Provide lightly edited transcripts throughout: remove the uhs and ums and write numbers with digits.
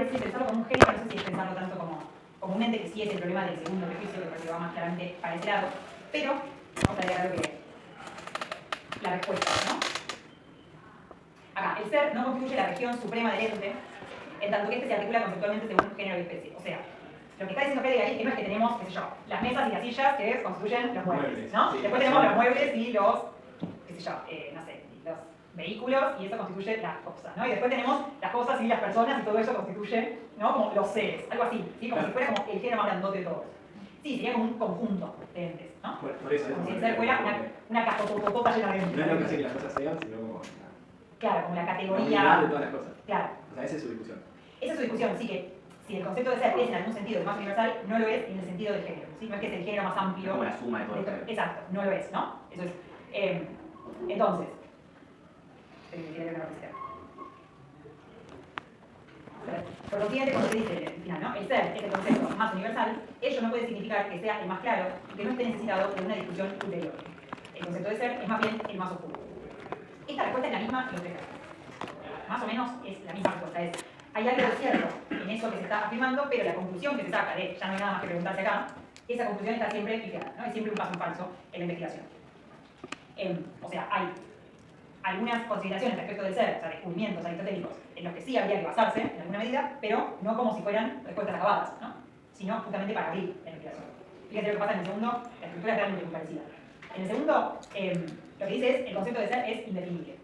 parece pensarlo como un género, no sé si es pensarlo tanto como un ente, que sí es el problema del segundo prejuicio, que parece que va más claramente para ese lado, pero vamos a agregar lo que la respuesta, ¿no? Acá, el ser no constituye la región suprema del ente, en tanto que este se articula conceptualmente según género y especie. O sea, lo que está diciendo Heidegger ahí es que tenemos, qué sé yo, las mesas y las sillas que constituyen los muebles, ¿no? Sí. Después tenemos los muebles y los, qué sé yo, no sé, los vehículos, y eso constituye las cosas, ¿no? Y después tenemos las cosas y las personas, y todo eso constituye, ¿no? Como los seres, algo así, ¿sí? Como si fuera como el género más grandote de todos. Sí, sería como un conjunto de entes, ¿no? Por eso, como si el ser fuera una cajototota llena de entes. No es lo que hace que las cosas sean, sino como... Claro, como la la categoría... unidad de todas las cosas. Claro. O sea, esa es su discusión. Esa es su discusión, sí, que si el concepto de ser es en algún sentido el más universal, no lo es en el sentido del género, ¿sí? No es que es el género más amplio. Como la suma de todo. Exacto, no lo es, ¿no? Eso es. Entonces, por lo siguiente, cuando se dice al final, ¿no? El ser es el concepto más universal, ello no puede significar que sea el más claro y que no esté necesitado de una discusión ulterior. El concepto de ser es más bien el más oscuro. Esta respuesta es la misma en los tres casos. Más o menos es la misma respuesta. Hay algo de cierto en eso que se está afirmando, pero la conclusión que se saca de ya no hay nada más que preguntarse acá, esa conclusión está siempre pifiada, ¿no? Es siempre un paso en falso en la investigación. O sea, hay algunas consideraciones respecto del ser, o sea, descubrimientos aristotélicos, en los que sí habría que basarse en alguna medida, pero no como si fueran respuestas acabadas, ¿no? Sino justamente para abrir la investigación. Fíjense lo que pasa en el segundo, la estructura es realmente muy parecida. En el segundo, lo que dice es el concepto de ser es indefinible.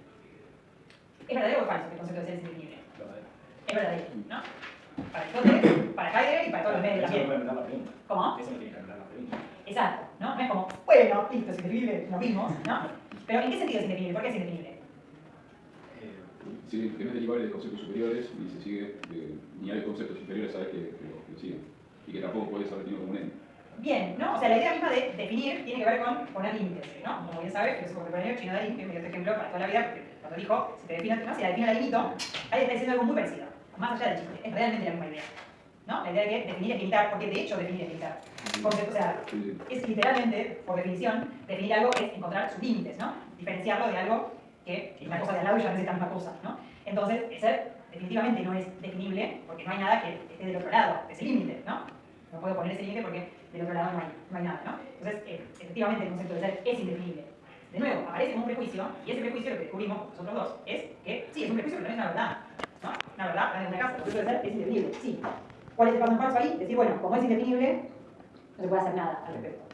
¿Es verdadero o es falso que el concepto de ser es indefinible? Es verdadero, ¿no? Para Aristóteles, para Heidegger y para todos los medios también. también. Eso no puede la pregunta. ¿Cómo? Eso no tiene que anular la pregunta. Exacto, ¿no? No es como, bueno, listo, es indefinible, nos vimos, ¿no? Pero ¿en qué sentido es indefinible? ¿Por qué es indefinible? Sí, que no es derivable de conceptos superiores ni se sigue ni hay conceptos inferiores, sabes que lo siguen. Y que tampoco puede ser retenido como un ente. Bien, ¿no? O sea, la idea misma de definir tiene que ver con poner límites, ¿no? Como bien sabes, el filósofo contemporáneo chino Darín, que me dio este ejemplo para toda la vida, porque cuando dijo, si te defino, ¿no? Si la defino la limito, ahí está diciendo algo muy parecido, más allá del chiste, es realmente la misma idea, ¿no? La idea de que definir es limitar, porque de hecho definir es limitar. Porque, o sea, es literalmente, por definición, definir algo es encontrar sus límites, ¿no? Diferenciarlo de algo que es una cosa de al lado y ya no es la misma cosa, ¿no? Entonces, el ser definitivamente no es definible, porque no hay nada que esté del otro lado de ese límite, ¿no? No puedo poner ese límite porque del otro lado no hay nada, ¿no? Entonces, efectivamente, el concepto de ser es indefinible. De nuevo, aparece como un prejuicio, y ese prejuicio, lo que descubrimos nosotros dos, es que sí, es un prejuicio, pero no es una verdad, ¿no? Una verdad, en una casa, el concepto de ser es indefinible, sí. ¿Cuál es el paso en falso ahí? Decir, bueno, como es indefinible, no se puede hacer nada al respecto.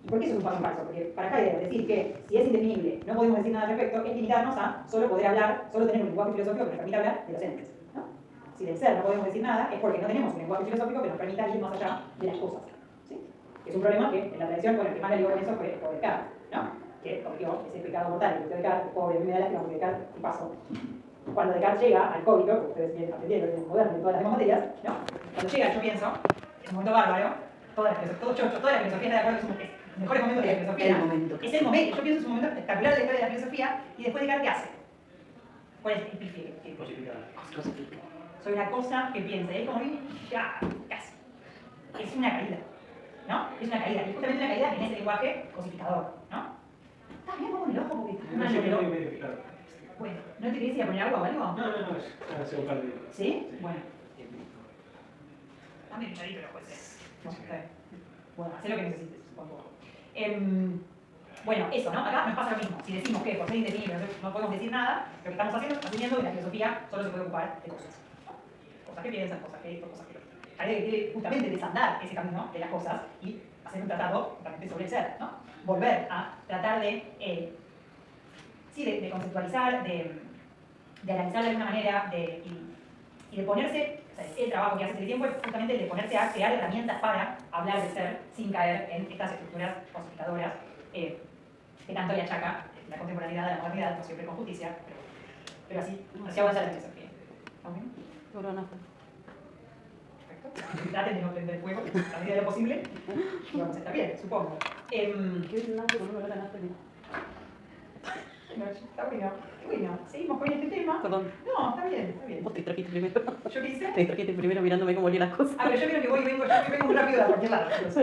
¿Y por qué eso es un paso en falso? Porque para Heidegger decir que si es indefinible no podemos decir nada al respecto es limitarnos a solo poder hablar, solo tener un lenguaje filosófico que nos permita hablar de los entes, ¿no? Si del ser no podemos decir nada es porque no tenemos un lenguaje filosófico que nos permita ir más allá de las cosas, ¿sí? Es un problema que en la tradición, bueno, el que más le dio con eso fue por Descartes, ¿no? Que cometió ese pecado mortal, el de Descartes, pobre, a mí me da lástima porque Descartes, ¿qué pasó? Cuando Descartes llega al código, que ustedes bien aprendieron en el moderno y todas las demás materias, ¿no? Cuando llega, yo pienso, es un momento bárbaro, toda la filosofía está de acuerdo, es el mejor momento de la filosofía. Es el momento, yo pienso es un momento espectacular de la historia de la filosofía, y después Descartes, ¿qué hace? ¿Cuál es el pifie? Cosifica. Soy una cosa que piensa, y es como, ya, casi. Es una caída, ¿no? Es una caída, y justamente una caída en ese lenguaje cosificador, ¿no? ¿Estás bien como en el ojo? Porque No, yo me doy medio claro. Bueno, ¿no te querés ir a poner agua o algo? No, es un par de... ¿Sí? Bueno. Dame un charito los jueces. No, está bien. Bueno, hacé lo que necesites, supongo. Bueno, eso, ¿no? Acá nos pasa lo mismo. Si decimos que por ser indefinible no podemos decir nada, lo que estamos haciendo es asumiendo que la filosofía solo se puede ocupar de cosas. Cosas que piensan, cosas que esto, cosas que lo otro. Hay que quiere justamente desandar ese camino de las cosas y hacer un tratado justamente sobre el ser, ¿no? Volver a tratar de conceptualizar, de analizar de alguna manera y de ponerse, o sea, el trabajo que hace ese tiempo es justamente el de ponerse a crear herramientas para hablar de ser sin caer en estas estructuras cosificadoras que tanto le achaca la contemporaneidad de la modernidad, no siempre con justicia, pero así avanza la filosofía. ¿Estamos bien? Perfecto. Traten de no prender fuego a la medida de lo posible y vamos a estar bien, supongo. No, está bueno. Qué bueno. Seguimos con este tema. Perdón. No, está bien, está bien. Vos te distrajiste primero. ¿Yo qué hice? Te distrajiste primero mirándome cómo olían las cosas. Ah, pero yo creo que voy y vengo, yo vengo muy rápido de cualquier lado. Perdón. Eso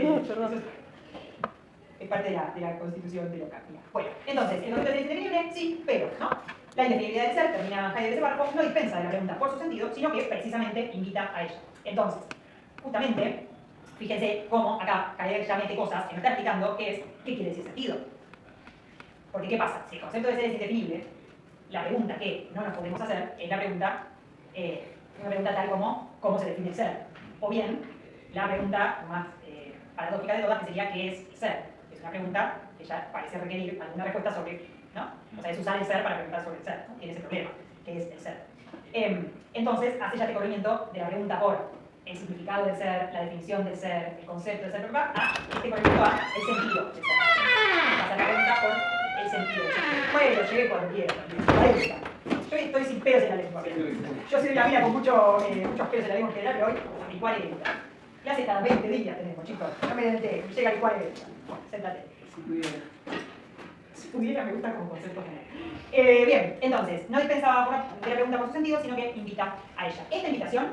es parte de la constitución de loca. Bueno, entonces, ¿el concepto es indefinible? Sí, pero, ¿no? La indefinibilidad del ser, termina Heidegger ese párrafo, no dispensa de la pregunta por su sentido, sino que precisamente invita a ella. Entonces, justamente, fíjense cómo acá Heidegger ya mete cosas que no está explicando, que es, ¿qué quiere decir sentido? Porque, ¿qué pasa? Si el concepto de ser es indefinible, la pregunta que no nos podemos hacer es la pregunta, una pregunta tal como, ¿cómo se define el ser? O bien, la pregunta más paradójica de todas, que sería, ¿qué es ser? Es una pregunta que ya parece requerir alguna respuesta sobre, ¿no? O sea, es usar el ser para preguntar sobre el ser, ¿no? Tiene ese problema, que es el ser. Entonces, hace ya este corrimiento de la pregunta por el significado del ser, la definición del ser, el concepto del ser, a este corrimiento a el sentido del ser. Pasa la pregunta por el sentido del ser. Bueno, llegué cuando quiera, 40. Yo estoy sin pelos en la lengua. Yo soy una mina con muchos pelos en la lengua en general, pero hoy mi 40. Clase cada 20 días tenemos, chicos. No me denté, llega el 40. Bueno, séntate. Si pudiera, me gusta como concepto general. Bien, entonces, no dispensaba de la pregunta por su sentido, sino que invita a ella. Esta invitación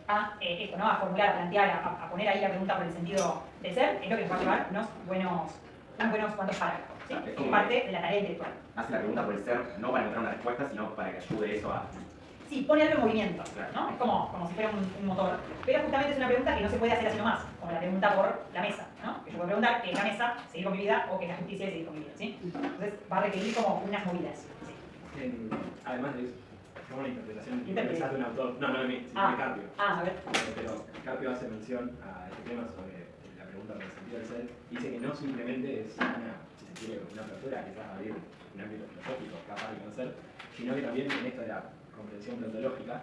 a esto, ¿no? A formular, a plantear, a poner ahí la pregunta por el sentido de ser, es lo que nos va a llevar unos buenos cuantos parágrafos. ¿Sí? Es parte de la tarea intelectual. Hace la pregunta por el ser, no para encontrar una respuesta, sino para que ayude eso a... Sí, pone algo en movimiento, ¿no? Es como si fuera un motor. Pero justamente es una pregunta que no se puede hacer así nomás, como la pregunta por la mesa, ¿no? Que yo puedo preguntar, ¿qué es la mesa? ¿Seguir con mi vida? ¿O qué es la justicia y seguir con mi vida? ¿Sí? Entonces va a requerir como unas movidas. ¿Sí? Además de eso, como la interpretación Interpreta. de un autor, no de mí, sino de Carpio. A ver. Pero Carpio hace mención a este tema sobre la pregunta por el sentido del ser, y dice que no simplemente es si se quiere, una apertura quizás a abrir un ámbito filosófico capaz de conocer, sino que también en esto de la comprensión plantológica,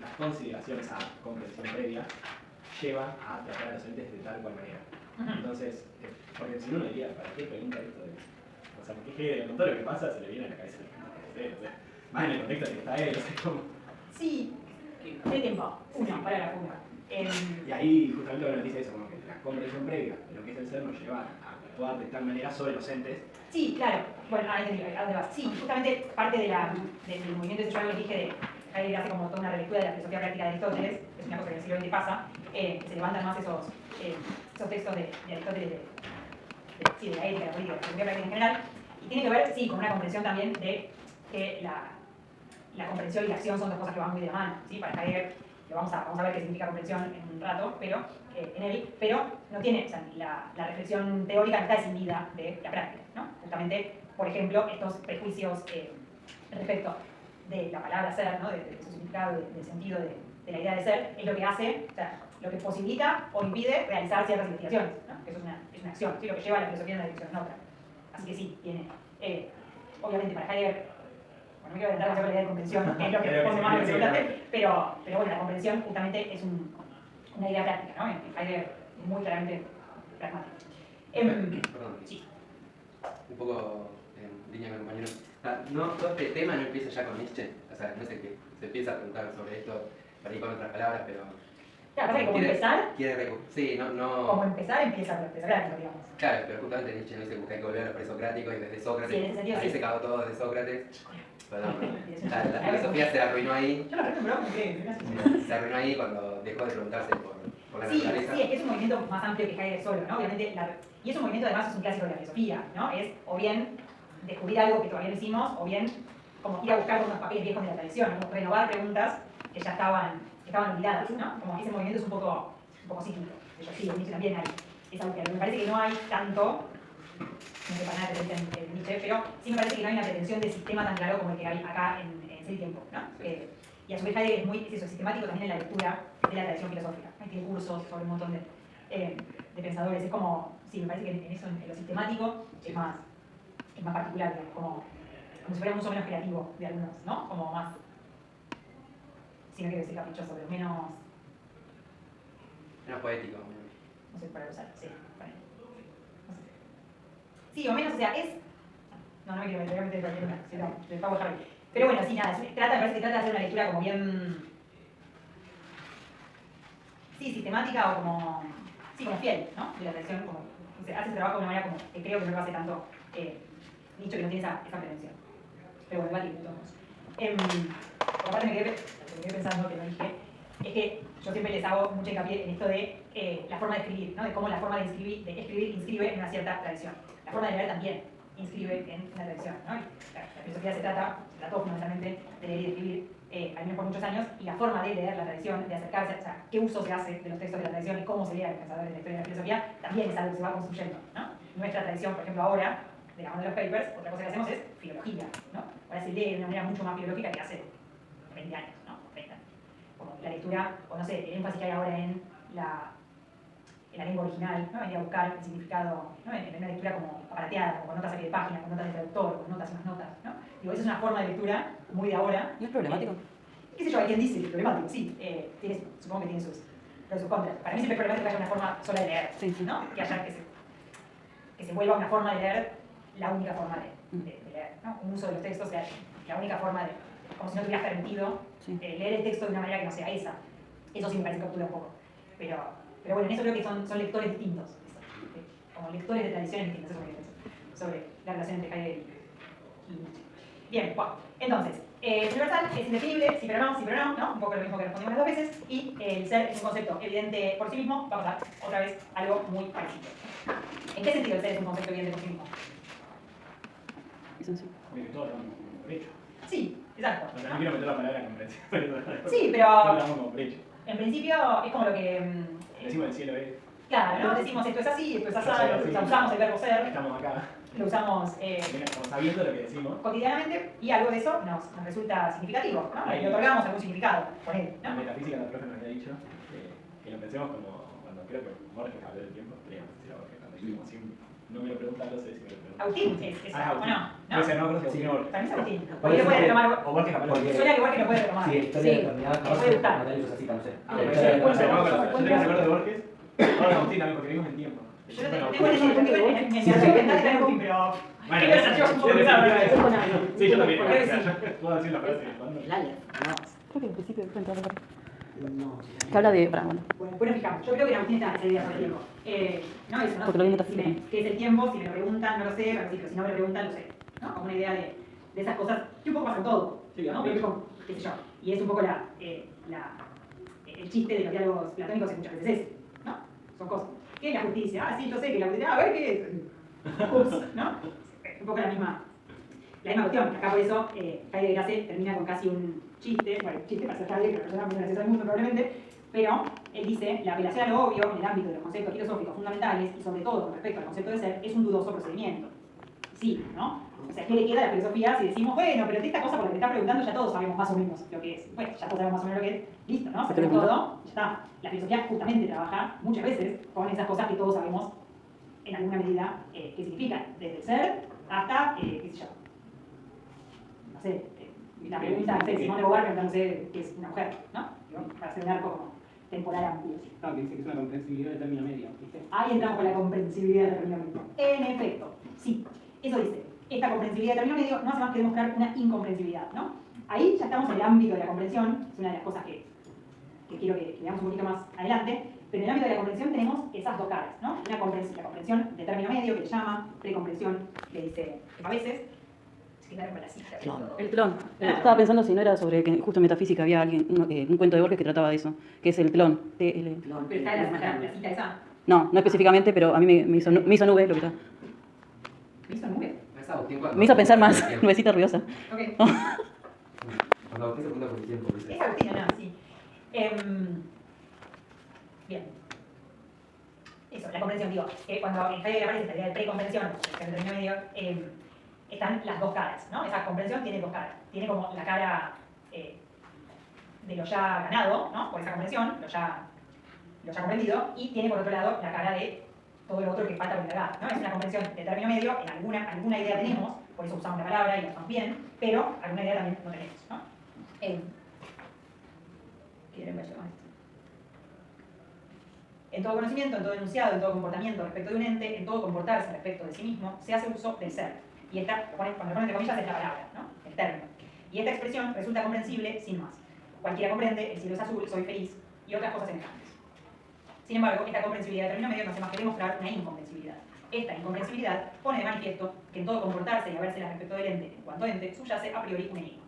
las consideraciones a comprensión previa llevan a tratar a los entes de tal cual manera. Entonces, porque si uno diría, ¿para qué pregunta esto? O sea, porque con todo lo que pasa se le viene a la cabeza más en el contexto en el que está él, o sea, como... Sí, ¿qué tiempo? Para la una. Y ahí justamente lo que nos dice eso, como que la comprensión previa de lo que es el ser nos lleva a actuar de tal manera sobre los entes. Sí, claro. Bueno, ahora entendí a dónde vas. Sí, justamente parte del movimiento de que dije de Heidegger hace como toda una relectura de la filosofía práctica de Aristóteles, es una cosa que en el siglo XX pasa, se levantan más esos textos de Aristóteles de la ética, de la política, de la filosofía práctica en general, y tiene que ver, sí, con una comprensión también de que la comprensión y la acción son dos cosas que van muy de la mano, ¿sí? Para Heidegger, vamos a ver qué significa comprensión en un rato, pero no tiene, o sea, la reflexión teórica no está descendida de la práctica, ¿no? Justamente, por ejemplo, estos prejuicios respecto de la palabra ser, ¿no? de su significado, del sentido de la idea de ser, es lo que hace, o sea, lo que posibilita o impide realizar ciertas investigaciones, ¿no? Que eso es una acción, ¿sí? Lo que lleva a la filosofía en una dirección en otra. Así que sí, tiene, obviamente para Heidegger, bueno, me quiero adelantar la idea de comprensión, que es lo que pone más lo que preguntaste, pero bueno, la comprensión justamente es una idea práctica, ¿no? Heidegger es muy claramente pragmático. Perdón, Sí. un poco en línea con el compañero. No, todo este tema no empieza ya con Nietzsche, o sea, no sé qué, se empieza a preguntar sobre esto, para ir con otras palabras, pero... Claro, como empezar, sí, como empezar, empieza con el presocrático, digamos. Claro, pero justamente Nietzsche no dice que hay que volver a los presocráticos y desde Sócrates, Sí, en ese sentido ahí sí. se cagó todo desde Sócrates. Perdón, la A ver, filosofía se arruinó ahí, Yo lo recuerdo, porque se arruinó ahí cuando dejó de preguntarse por la sí, naturaleza. sí, es que es un movimiento más amplio que Heidegger solo, ¿no? Obviamente, y es un movimiento además es un clásico de la filosofía, ¿no? Es o bien descubrir algo que todavía no hicimos, o bien como ir a buscar unos papeles viejos de la tradición, como renovar preguntas que ya estaban olvidadas, ¿no? Como ese movimiento es un poco cíclico. Yo sí, en Nietzsche también hay esa búsqueda. Me parece que no hay tanto, no sé para nada que en Nietzsche, pero sí me parece que no hay una pretensión de sistema tan claro como el que hay acá en Ser y Tiempo, ¿no? Y a su vez Heidegger es muy sistemático también en la lectura de la tradición filosófica. Tiene cursos sobre un montón de pensadores. Es como, sí, me parece que en eso, en lo sistemático, es más particular, digamos, como si fuera mucho menos creativo de algunos, ¿no? Como más, si no quiero decir caprichoso, pero menos, Menos poético. no sé, para usar, sí, bueno, no sé. Sí, o menos, o sea, es, no me quiero meter en cualquier una, si no, le pago a Javi. Pero bueno, sí, nada, me parece que trata de hacer una lectura como bien, sí, sistemática o como, sí, como fiel, ¿no? De la tradición, como, o sea, hace ese trabajo de una manera como que creo que no lo hace tanto Nietzsche, que no tiene esa pretensión. Pero bueno, debatible, de todos modos. Por aparte me quedé pensando, que no dije, es que yo siempre les hago mucho hincapié en esto de la forma de escribir, ¿no? De cómo la forma de escribir inscribe en una cierta tradición. La forma de leer también. inscribe en la tradición, ¿no? La filosofía se trató fundamentalmente de leer y de escribir, al menos por muchos años, y la forma de leer la tradición, de acercarse, o sea, qué uso se hace de los textos de la tradición y cómo se lee a los pensadores de la historia de la filosofía, también es algo que se va construyendo, ¿no? Nuestra tradición, por ejemplo, ahora, de la mano de los papers, otra cosa que hacemos es filología, ¿no? Ahora se lee de una manera mucho más filológica que hace 20 años, ¿no? 30 años. Como la lectura, o no sé, el énfasis que hay ahora en la lengua original, ¿no? Venir a buscar el significado, ¿no? En una lectura como aparateada, como con notas a pie de página, con notas de traductor, con notas y más notas, ¿no? Digo, esa es una forma de lectura muy de ahora. ¿No es problemático? ¿Qué sé yo? Hay quien dice que es problemático, sí, supongo que tiene sus pros y sus contras. Para mí siempre es problemático que haya una forma sola de leer, Sí, sí. ¿no? Que se vuelva una forma de leer la única forma de leer, ¿no? Un uso de los textos sea la única forma de, como si no tuvieras permitido Sí. leer el texto de una manera que no sea esa. Eso sí me parece que obtura un poco. Pero bueno, en eso creo que son lectores distintos, como lectores de tradiciones distintas, eso es lo que pienso, sobre la relación entre Heidegger y Nietzsche. Bien, bueno, entonces, universal es indefinible, sí pero no, ¿no? Un poco lo mismo que respondimos las dos veces, y el ser es un concepto evidente por sí mismo, vamos a otra vez algo muy parecido. ¿En qué sentido el ser es un concepto evidente por sí mismo? Eso sí. Porque todos lo damos como por hecho. Sí, exacto. O sea, no quiero meter la palabra comprensión. Sí, Todos lo pero damos como por hecho. en principio es como lo que... Decimos el cielo es. Claro, ¿no? Decimos esto es así, esto es así, Sí. usamos el verbo ser, Estamos acá. lo usamos Estamos sabiendo lo que decimos. cotidianamente y algo de eso nos resulta significativo, ¿no? Le otorgamos algún significado por él, La ¿no? metafísica la profe nos había dicho que lo pensemos como cuando creo que Borges habló del tiempo, creíamos que era Borges, cuando dijimos siempre. No me lo preguntan, no sé si me lo preguntan. Agustín es Ah, ¿o Agustín. no? Puede ser, no, creo que Agustín o Borges. Para mí es Agustín. Puede Porque ser puede que- retomar. O Borges capaz lo Porque- Suena que igual que lo puede retomar. Sí, historia determinada, le puede gustar. materiales así, no sé. Ah, Yo sí, tengo bueno, recuerdo de Borges. Ahora de Agustín también, porque vivimos en tiempo. Yo tengo en mi mental de Agustín, pero... Bueno, Qué versatillos un poco yo pesados, definitivamente- ¿verdad? Sí, yo también. Por ahí O sea, sí. yo puedo decir la frase cuando. El Aleph, no. Creo que al principio de cuenta No. que habla de. Bueno, Bueno, fijamos. Yo creo que Agustín está esa idea sobre el tiempo. No, eso, ¿no? Porque lo vi Si metafísico. ¿qué es el tiempo? Si me lo preguntan, no lo sé, pero si no me lo preguntan, lo sé. ¿No? Como una idea de esas cosas que un poco pasan todo. Sí, ¿no? claro. Pero, qué sé yo. Y es un poco el chiste de los diálogos platónicos es muchas veces ese, ¿no? Son cosas. ¿Qué es la justicia? Ah, sí, yo sé que la justicia. A ver, ¿qué es? Ups, ¿no? Un poco la misma cuestión. Acá por eso Heidegger termina con casi un chiste, bueno, chiste para ser Heidegger, la persona más graciosa del mundo probablemente, pero él dice, la apelación a lo obvio en el ámbito de los conceptos filosóficos fundamentales y sobre todo con respecto al concepto de ser es un dudoso procedimiento. Sí, ¿no? O sea, ¿qué le queda a la filosofía si decimos, bueno, pero de esta cosa por la que me está preguntando ya todos sabemos más o menos lo que es? Bueno, ya todos sabemos más o menos lo que es, listo, ¿no? Se todo, ya está. La filosofía justamente trabaja muchas veces con esas cosas que todos sabemos en alguna medida qué significan, desde el ser hasta, qué sé yo, no sé, la pregunta, no sé, Simón de Beauvoir preguntándose qué es una mujer, ¿no? Digo, para hacer un arco como temporal amplio. No, que dice que es una comprensibilidad de término medio, ¿viste? Ahí entramos con la comprensibilidad del término medio. En efecto, sí, eso dice. Esta comprensibilidad del término medio no hace más que demostrar una incomprensibilidad, ¿no? Ahí ya estamos en el ámbito de la comprensión, es una de las cosas que quiero que veamos un poquito más adelante, pero en el ámbito de la comprensión tenemos esas dos caras, ¿no? La comprensión de término medio, que le llama precomprensión, le dice a veces, es que claro, con la cita. el clon. Estaba pensando si no era sobre que justo en metafísica había alguien, un cuento de Borges que trataba de eso, que es el clon. Pero está la cita esa. No, no específicamente, pero a mí me hizo nube lo que está. ¿Me hizo nube? No es Agustín cuando... Me hizo pensar más, por el tiempo. nubecita ruidosa. Ok. Cuando Agustín se junta por el tiempo, dice. Es Agustina, no, sí. Bien. Eso, la comprensión, digo, cuando en Heidegger aparece esta idea de precomprensión, que es el término medio, están las dos caras, ¿no? Esa comprensión tiene dos caras. Tiene como la cara de lo ya ganado, ¿no? Por esa comprensión, lo ya comprendido, y tiene por otro lado la cara de todo lo otro que falta por indagar, ¿no? Es una comprensión de término medio, en alguna idea tenemos, por eso usamos la palabra y la usamos bien, pero alguna idea también no tenemos, ¿no? ¿Qué era el esto? En todo conocimiento, en todo enunciado, en todo comportamiento respecto de un ente, en todo comportarse respecto de sí mismo, se hace uso del ser. Y esta, cuando lo ponen entre comillas, es la palabra, ¿no? El término. Y esta expresión resulta comprensible sin más. Cualquiera comprende, el cielo es azul, soy feliz, y otras cosas semejantes. Sin embargo, esta comprensibilidad de término medio no hace más que demostrar una incomprensibilidad. Esta incomprensibilidad pone de manifiesto que en todo comportarse y habérsela respecto del ente, en cuanto ente, subyace a priori un enigma.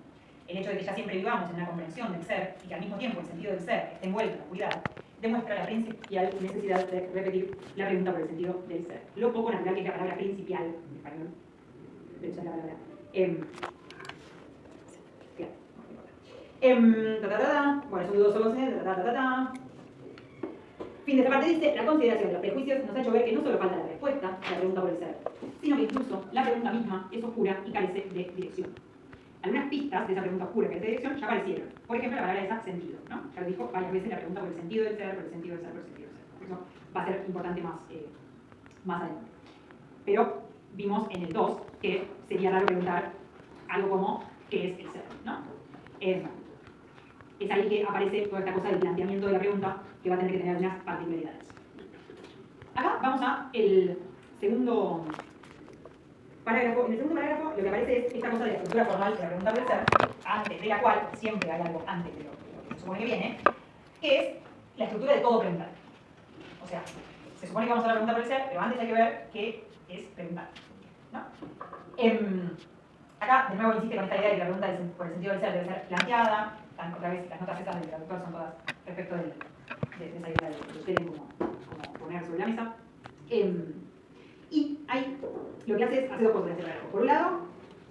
El hecho de que ya siempre vivamos en una comprensión del ser y que al mismo tiempo el sentido del ser esté envuelto en la oscuridad, demuestra la principial necesidad de repetir la pregunta por el sentido del ser. Lo poco natural que es la palabra principial en español, usar la palabra. Claro, bueno, son dudosos los Fin de esta parte dice, la consideración de los prejuicios nos ha hecho ver que no solo falta la respuesta a la pregunta por el ser, sino que incluso la pregunta misma es oscura y carece de dirección. Algunas pistas de esa pregunta oscura que carece de dirección ya aparecieron. Por ejemplo, la palabra esa sentido, ¿no? Ya lo dijo varias veces la pregunta por el sentido del ser, por el sentido del ser, por el sentido del ser. Eso va a ser importante más adelante. Pero vimos en el 2 que sería raro preguntar algo como ¿qué es el ser? ¿No? Es ahí que aparece toda esta cosa del planteamiento de la pregunta que va a tener que tener algunas particularidades. Acá vamos a el segundo parágrafo. En el segundo parágrafo lo que aparece es esta cosa de la estructura formal de la pregunta por el ser, antes de la cual, siempre hay algo antes de lo que se supone que viene, que es la estructura de todo preguntar. O sea, se supone que vamos a la pregunta por el ser, pero antes hay que ver qué es preguntar, ¿no? Acá, de nuevo, insiste con esta idea de que la pregunta por el sentido del ser debe ser planteada. Otra vez, las notas esas del traductor son todas respecto de esa idea de ustedes como poner sobre la mesa. Y ahí lo que hace es hacer dos cosas en este párrafo. Por un lado,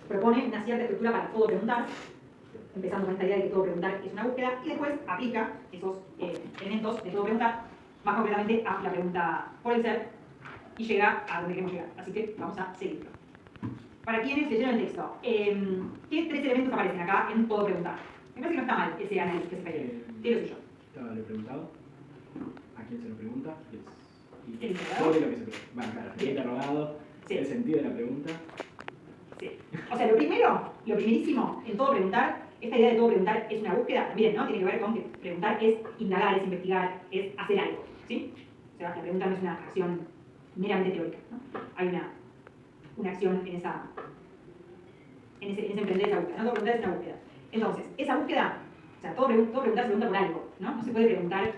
propone una cierta estructura para todo preguntar, empezando con esta idea de que todo preguntar es una búsqueda, y después aplica esos elementos de todo preguntar, más concretamente a la pregunta por el ser, y llega a donde queremos llegar. Así que vamos a seguirlo. Para quienes leyeron el texto, ¿qué tres elementos aparecen acá en todo preguntar? Me parece que no está mal ese análisis que se cayó. ¿Qué lo sé yo? Estaba lo preguntado. ¿A quién se lo pregunta? Y ¿El interrogado? todo lo que se pregunta. Bueno, claro, el interrogado, Sí. el sentido de la pregunta. Sí. O sea, lo primerísimo en todo preguntar, esta idea de todo preguntar es una búsqueda también, ¿no? Tiene que ver con que preguntar es indagar, es investigar, es hacer algo, ¿sí? O sea, la pregunta no es una acción meramente teórica, ¿no? Hay una acción en ese emprender esa búsqueda, ¿no? Todo preguntar es una búsqueda. Entonces, esa búsqueda, o sea, todo preguntar se pregunta por algo, ¿no? No se puede preguntar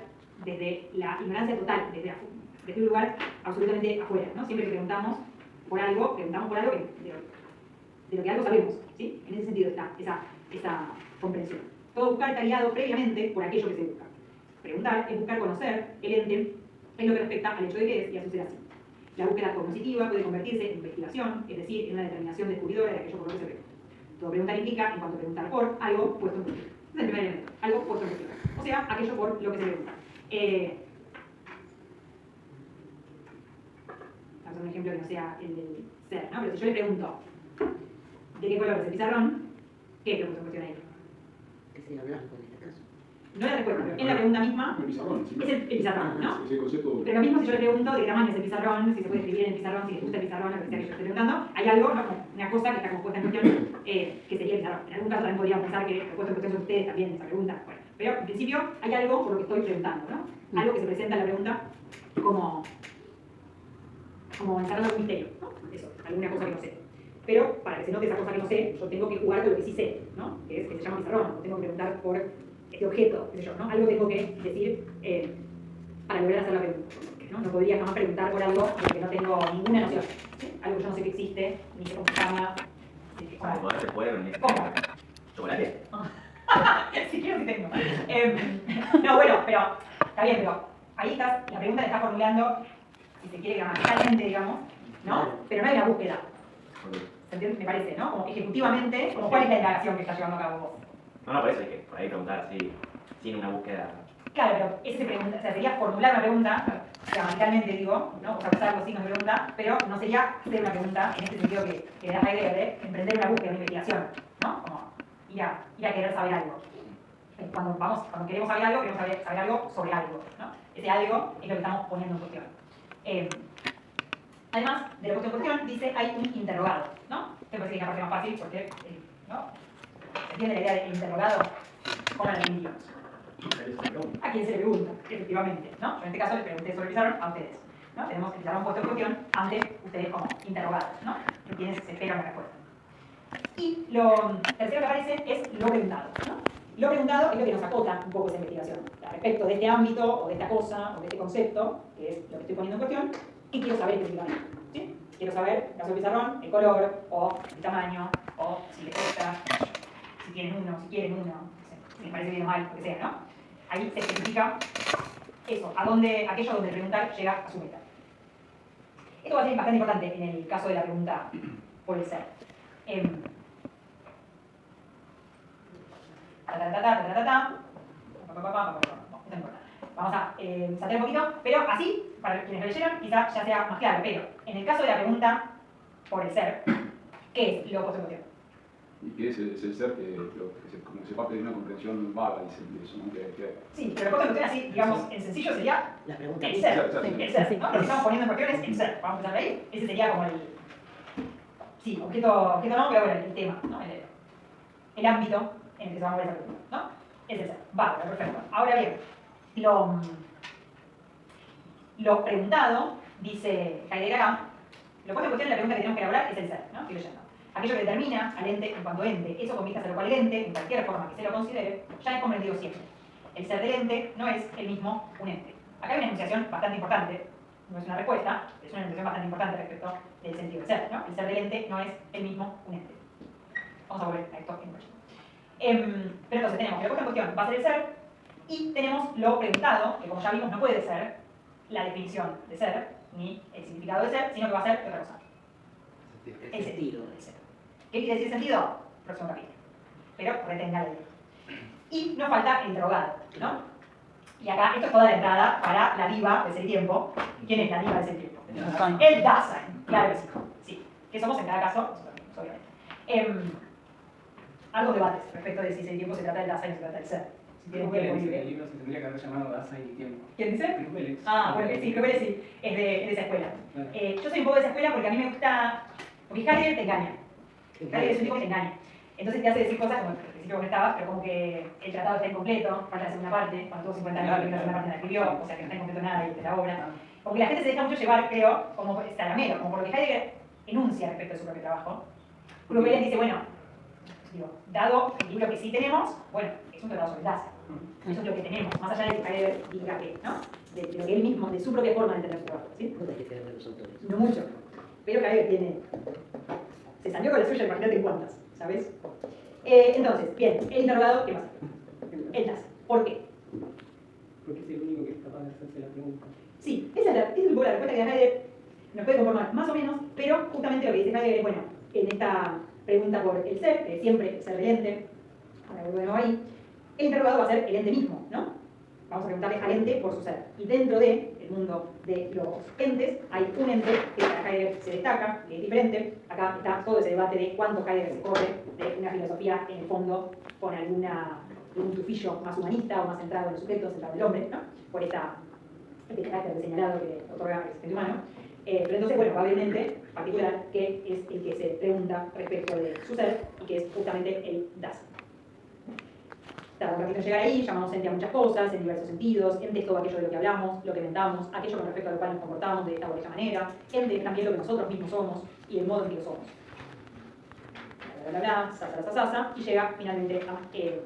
desde la ignorancia total, desde un lugar absolutamente afuera, ¿no? Siempre que preguntamos por algo de lo que algo sabemos, ¿sí? En ese sentido está esa comprensión. Todo buscar está guiado previamente por aquello que se busca. Preguntar es buscar conocer el ente en lo que respecta al hecho de que es y a su ser así. La búsqueda cognoscitiva puede convertirse en investigación, es decir, en una determinación descubridora de aquello por lo que se pregunta. Todo preguntar implica, en cuanto a preguntar por, algo puesto en cuestión. Ese es el primer elemento, algo puesto en cuestión. O sea, aquello por lo que se pregunta. Vamos a hacer un ejemplo que no sea el del ser, ¿no? Pero si yo le pregunto, ¿de qué color es el pizarrón? ¿Qué es lo puesto en cuestión ahí? Que sería blanco en este caso. No la respuesta, pero en la pregunta misma El pizarrón, sí. es el pizarrón, ¿no? Ese concepto. Pero lo mismo si yo le pregunto de qué tamaño es el pizarrón, si se puede escribir en el pizarrón, si les gusta el pizarrón, lo que sea que yo esté preguntando, hay algo, ¿no? Como una cosa que está como puesta en cuestión, que sería el pizarrón. En algún caso también podríamos pensar que lo puesto en cuestión son ustedes también esa pregunta. Bueno, pero en principio hay algo por lo que estoy preguntando, ¿no? Algo que se presenta en la pregunta como encarnando un misterio, ¿no? Eso, alguna cosa que no sé. Pero para que se note esa cosa que no sé, yo tengo que jugar con lo que sí sé, ¿no? Que es que se llama pizarrón, o tengo que preguntar por este objeto, qué sé yo, ¿no? Algo tengo que decir para lograr hacer la pregunta, ¿no? No podría jamás preguntar por algo de que no tengo ninguna noción, ¿sí? Algo que yo no sé que existe, ni sé cómo se llama, ni sé Para cómo. poder se puede venir. ¿Cómo? ¿Chocolate? Si quiero, sí tengo. No, bueno, pero está bien, pero ahí estás, la pregunta la estás formulando, si se quiere, gramaticalmente, digamos, ¿no? Pero no hay una búsqueda. ¿Se entiende? Me parece, ¿no? Como ejecutivamente, como cuál es la indagación que estás llevando a cabo vos. No, por eso hay que por ahí preguntar, sí, sin una búsqueda. Claro, pero ese pregunta, o sea, sería formular una pregunta, gramaticalmente digo, ¿no? O sea, usar los signos de pregunta, pero no sería hacer una pregunta en este sentido que da la idea de emprender una búsqueda, una investigación, ¿no? Como ir a querer saber algo. Cuando queremos saber algo, queremos saber algo sobre algo, ¿no? Ese algo es lo que estamos poniendo en cuestión. Además de lo puesto en cuestión, dice hay un interrogado, ¿no? Me parece que es la parte más fácil porque, ¿no? ¿Se entiende la idea del interrogado? ¿Cómo la definiríamos? ¿A quién se le pregunta? Efectivamente, ¿no? Yo en este caso les pregunté sobre el pizarrón a ustedes, ¿no? Tenemos el pizarrón puesto en cuestión ante ustedes como interrogados, ¿no? De quienes se espera una respuesta. Y lo tercero que aparece es lo preguntado, ¿no? Lo preguntado es lo que nos acota un poco esa investigación. O sea, respecto de este ámbito, o de esta cosa, o de este concepto, que es lo que estoy poniendo en cuestión, ¿qué quiero saber específicamente? ¿Sí? Quiero saber, en el caso del pizarrón, el color, o el tamaño, o si les gusta, si tienen uno, si quieren uno, no sé, si les parece bien o mal, lo que sea, ¿no? Ahí se especifica eso, aquello donde preguntar llega a su meta. Esto va a ser bastante importante en el caso de la pregunta por el ser. No importa. Vamos a saltar un poquito, pero así, para quienes lo leyeron, quizá ya sea más claro. Pero en el caso de la pregunta por el ser, ¿qué es lo opuesto en cuestión? ¿Y qué es el ser como que se parte de una comprensión vaga, dice eso, ¿no? Sí, pero lo opuesto en cuestión así, digamos, en sencillo sería La pregunta el es ser. Sí, El ser, ¿no? Lo que estamos poniendo en cuestión es el ser. Vamos a empezar ahí. Ese sería como el... Sí, objeto no, pero bueno, el tema, ¿no? El ámbito en el que se va a mover esa pregunta, ¿no? Es el ser. Vale, perfecto. Ahora bien, lo preguntado, dice Heidegger acá, lo puesto en cuestión de la pregunta que tenemos que elaborar es el ser, ¿no? Estoy leyendo. Aquello que determina al ente en cuanto ente, eso con vistas a lo cual el ente, en cualquier forma que se lo considere, ya es comprendido siempre. El ser del ente no es el mismo un ente. Acá hay una enunciación bastante importante, no es una respuesta, es una enunciación bastante importante respecto del sentido del ser, ¿no? El ser del ente no es el mismo un ente. Vamos a volver a esto en próximo. Pero entonces tenemos que lo puesto en cuestión va a ser el ser, y tenemos lo preguntado, que como ya vimos no puede ser la definición de ser, ni el significado de ser, sino que va a ser otra cosa. El sentido del ser. ¿Qué quiere decir sentido? Próximo capítulo. Pero retenga la idea. Y nos falta el interrogado, ¿no? Y acá, esto es toda la entrada para la diva del tiempo. ¿Quién es la diva del tiempo? El Dasein, claro que sí. Sí, que somos en cada caso, nosotros mismos, obviamente. Algunos debates respecto de si el tiempo se trata del Dasein o se trata del ser. Si tienen Creo tiempo que libre. el libro se tendría que haber llamado Dasein y Tiempo. ¿Quién dice? Cruz Vélez. Ah, bueno, sí, creo que sí, es de esa escuela. Claro. Yo soy un poco de esa escuela porque a mí me gusta, porque Heidegger te engaña. Heidegger es un tipo que te engaña. Entonces te hace decir cosas como al principio que estabas, pero como que el tratado está incompleto, falta la segunda parte, cuando tuvo 50 años, la segunda parte la escribió, o sea que no está incompleto nada de la obra. Porque la gente se deja mucho llevar, creo, como salamero, como por lo que Heidegger enuncia respecto de su propio trabajo. Cruz Vélez dice, bueno, digo, dado el libro que sí tenemos, bueno, es un tratado sobre el Dasein. Eso es lo que tenemos, más allá de que Heidegger diga que, ¿no? De lo que él mismo, de su propia forma de entender su trabajo, ¿sí? No hay que creerle a los autores. No mucho. Pero Heidegger tiene... Se salió con la suya, imagínate cuántas, ¿sabes? Entonces, bien, el interrogado, ¿qué pasa? El Dasein. ¿Por qué? Porque es el único que es capaz de hacerse la pregunta. Sí, esa es un poco la respuesta que da Heidegger. Nos puede conformar más o menos, pero justamente lo que dice Heidegger es, bueno, en esta pregunta por el ser, que siempre el ser del ente, ahora vuelvo de nuevo ahí, el interrogado va a ser el ente mismo, ¿no? Vamos a preguntarle al ente por su ser. Y dentro del mundo de los entes hay un ente que para Heidegger se destaca, que es diferente. Acá está todo ese debate de cuánto Heidegger se corre de una filosofía en el fondo con algún tufillo más humanista o más centrado en el sujeto, centrado en el hombre, ¿no? Por este carácter señalado que le otorga el espíritu humano. Pero entonces, bueno, va a haber un ente particular que es el que se pregunta respecto de su ser y que es justamente el Dasein. Tardó un ratito en llegar ahí, llamamos ente a muchas cosas, en diversos sentidos, ente es todo aquello de lo que hablamos, lo que inventamos, aquello con respecto a lo cual nos comportamos de esta o aquella manera, ente es también lo que nosotros mismos somos y el modo en que lo somos. Bla, bla, bla, sasa, y llega finalmente a el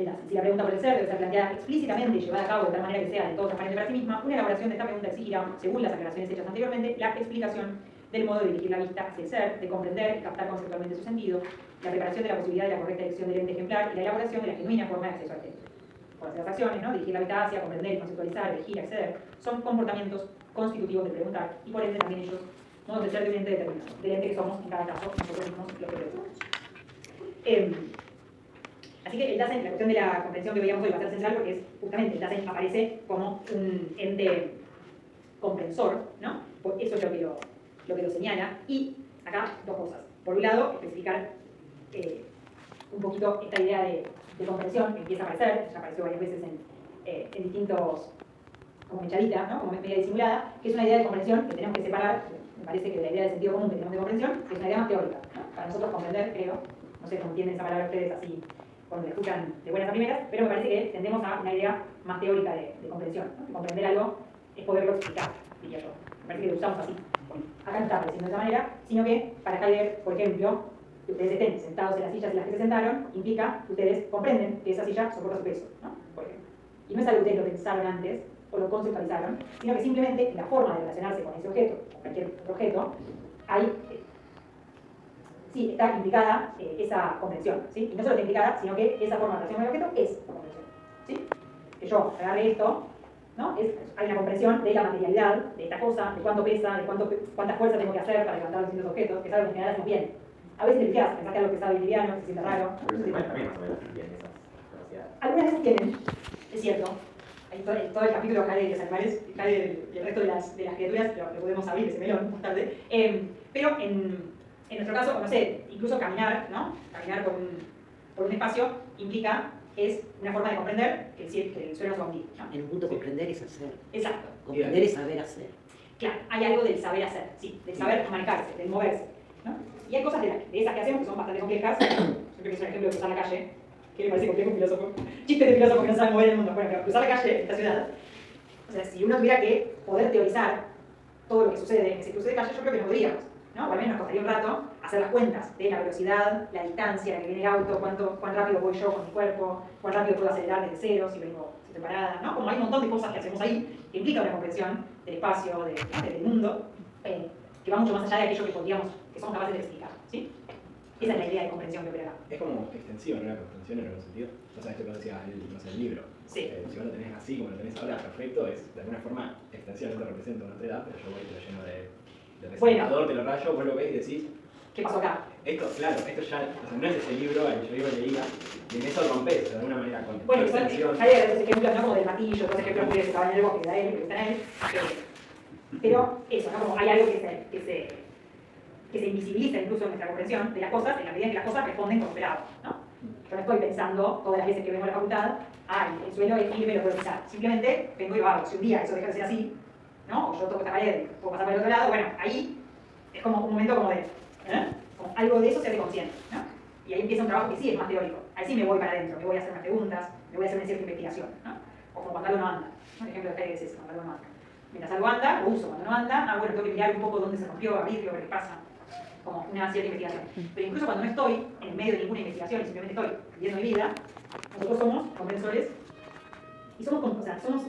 Dasein. Si la pregunta por el ser debe ser planteada explícitamente y llevada a cabo de tal manera que sea de todo transparente para sí misma, una elaboración de esta pregunta exigirá, según las aclaraciones hechas anteriormente, la explicación del modo de dirigir la vista hacia el ser, de comprender y captar conceptualmente su sentido, la preparación de la posibilidad de la correcta elección del ente ejemplar y la elaboración de la genuina forma de acceso al texto. Por hacer las acciones, ¿no? Dirigir la vista hacia, comprender, conceptualizar, elegir, acceder, son comportamientos constitutivos de preguntar y por ende también ellos modos de ser de un ente determinado, del ente que somos en cada caso nosotros mismos los que preguntamos. Así que el Dasein, la cuestión de la comprensión que veíamos hoy va a ser central porque es justamente el Dasein aparece como un ente comprensor, ¿no? Pues eso es lo que lo señala. Y acá dos cosas. Por un lado, especificar un poquito esta idea de comprensión que empieza a aparecer, ya apareció varias veces en distintos, como mechadita, ¿no? Como media disimulada, que es una idea de comprensión que tenemos que separar, me parece que de la idea de sentido común que tenemos de comprensión, que es una idea más teórica, ¿no? Para nosotros comprender, creo, no sé cómo entienden esa palabra ustedes así cuando la escuchan de buenas a primeras, pero me parece que tendemos a una idea más teórica de comprensión, ¿no? Que comprender algo es poderlo explicar, diría yo. Me parece que lo usamos así. Acá no está apareciendo de esa manera, sino que para Heidegger, por ejemplo, que ustedes estén sentados en las sillas en las que se sentaron, implica que ustedes comprenden que esa silla soporta su peso, ¿no? Por ejemplo. Y no es algo que ustedes lo pensaron antes o lo conceptualizaron, sino que simplemente en la forma de relacionarse con ese objeto, o cualquier otro objeto, hay, sí, está implicada esa comprensión, ¿sí? Y no solo está implicada, sino que esa forma de relación con el objeto es comprensión, ¿sí? Que yo agarre esto ¿no? Hay una comprensión de la materialidad, de esta cosa, de cuánto pesa, de cuánta fuerza tengo que hacer para levantar los distintos objetos, que es algo que en general hacemos bien. A veces le pensás que algo que sabe liviano, que se siente raro. Pero los animales también más o menos tienen esas capacidades. Algunas veces tienen, es cierto. Hay todo el capítulo cae de los animales, cae y el resto de las criaturas, lo podemos abrir ese melón más tarde. Pero en nuestro caso, no sé, incluso caminar, ¿no? Caminar por un espacio implica, es una forma de comprender que el suelo nos va a hundir, ¿no? En un punto comprender es hacer. Exacto. Comprender es saber hacer. Claro, hay algo del saber hacer, sí, del saber manejarse, del moverse, ¿no? Y hay cosas de esas que hacemos que son bastante complejas. Yo creo que es un ejemplo de cruzar la calle, que me parece complejo un filósofo. Chiste de filósofo que no sabe mover el mundo. Bueno, pero cruzar la calle en esta ciudad. O sea, si uno tuviera que poder teorizar todo lo que sucede en ese cruce de calle, yo creo que no podríamos, ¿no? O al menos nos costaría un rato hacer las cuentas de la velocidad, la distancia a la que viene el auto, cuán rápido voy yo con mi cuerpo, cuán rápido puedo acelerar desde cero si estoy parada, ¿no? Como hay un montón de cosas que hacemos ahí que implica una comprensión del espacio, del mundo, que va mucho más allá de aquello que somos capaces de explicar, ¿sí? Esa es la idea de comprensión que opera acá. Es como extensión, ¿no? La extensión en algún sentido. O sea, esto que decía el libro. Sí. Si vos lo tenés así, como lo tenés ahora, perfecto, es de alguna forma extensión, no te representa, no te da, pero yo voy y te lo lleno de resaltador, te lo rayo, vos lo ves y decís, ¿Qué pasó acá? esto, claro, esto ya, o sea, no es ese libro al que yo iba y leía, y en eso rompes, de alguna manera, con Bueno, tu extensión. hay otros ejemplos, ¿no? Como del martillo, otros ejemplos muy de ese caballo en el bosque, de él, que está en él. Pero eso, ¿no? Como hay algo que se invisibiliza incluso en nuestra comprensión de las cosas, en la medida en que las cosas responden con operado, ¿no? Yo no estoy pensando todas las veces que vengo a la facultad, el suelo es firme, lo puedo pisar. Simplemente vengo y lo hago. Si un día eso deja de ser así, ¿no? O yo toco esta pared y puedo pasar por el otro lado, bueno, ahí es como un momento como de, como algo de eso se hace consciente, ¿no? Y ahí empieza un trabajo que sí es más teórico. Ahí sí me voy para adentro, me voy a hacer unas preguntas, me voy a hacer una cierta investigación, ¿no? O como cuando algo no anda. Un ejemplo de Heidegger es ese, cuando algo no anda. Mientras algo anda, lo uso. Cuando no anda, bueno, tengo que mirar un poco dónde se rompió, abrirlo, ver qué pasa. Como una cierta investigación. Pero incluso cuando no estoy en medio de ninguna investigación y simplemente estoy viviendo mi vida, nosotros somos comprensores y somos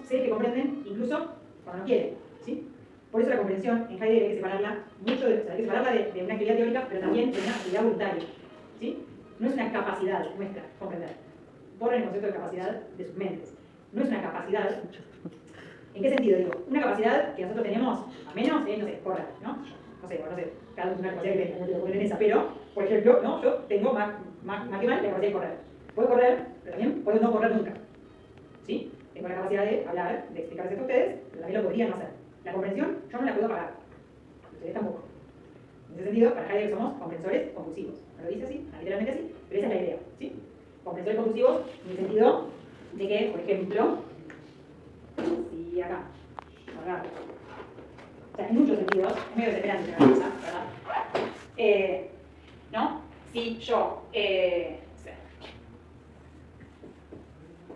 seres que comprenden incluso cuando no quieren, ¿sí? Por eso la comprensión en Heidegger hay que separarla mucho hay que separarla de una actividad teórica, pero también de una actividad voluntaria, ¿sí? No es una capacidad nuestra comprender. Borren el concepto de capacidad de sus mentes. No es una capacidad. ¿En qué sentido digo? Una capacidad que nosotros tenemos, a menos, no sé, correr, ¿no? No sé, cada uno tiene una capacidad que tengo, no quiero poner en esa, pero, por ejemplo, ¿no? Yo tengo más que mal la capacidad de correr. Puedo correr, pero también puedo no correr nunca, ¿sí? Tengo la capacidad de hablar, de explicarles esto a ustedes, pero también lo podría no hacer. La comprensión yo no la puedo pagar, ustedes tampoco. En ese sentido, para Heidegger somos comprensores compulsivos. No lo dice así, literalmente así, pero esa es la idea, ¿sí? Comprensores compulsivos en el sentido de que, por ejemplo, si acá, acá, o sea, en muchos sentidos, es medio desesperante la cosa, ¿verdad? ¿No? Si yo,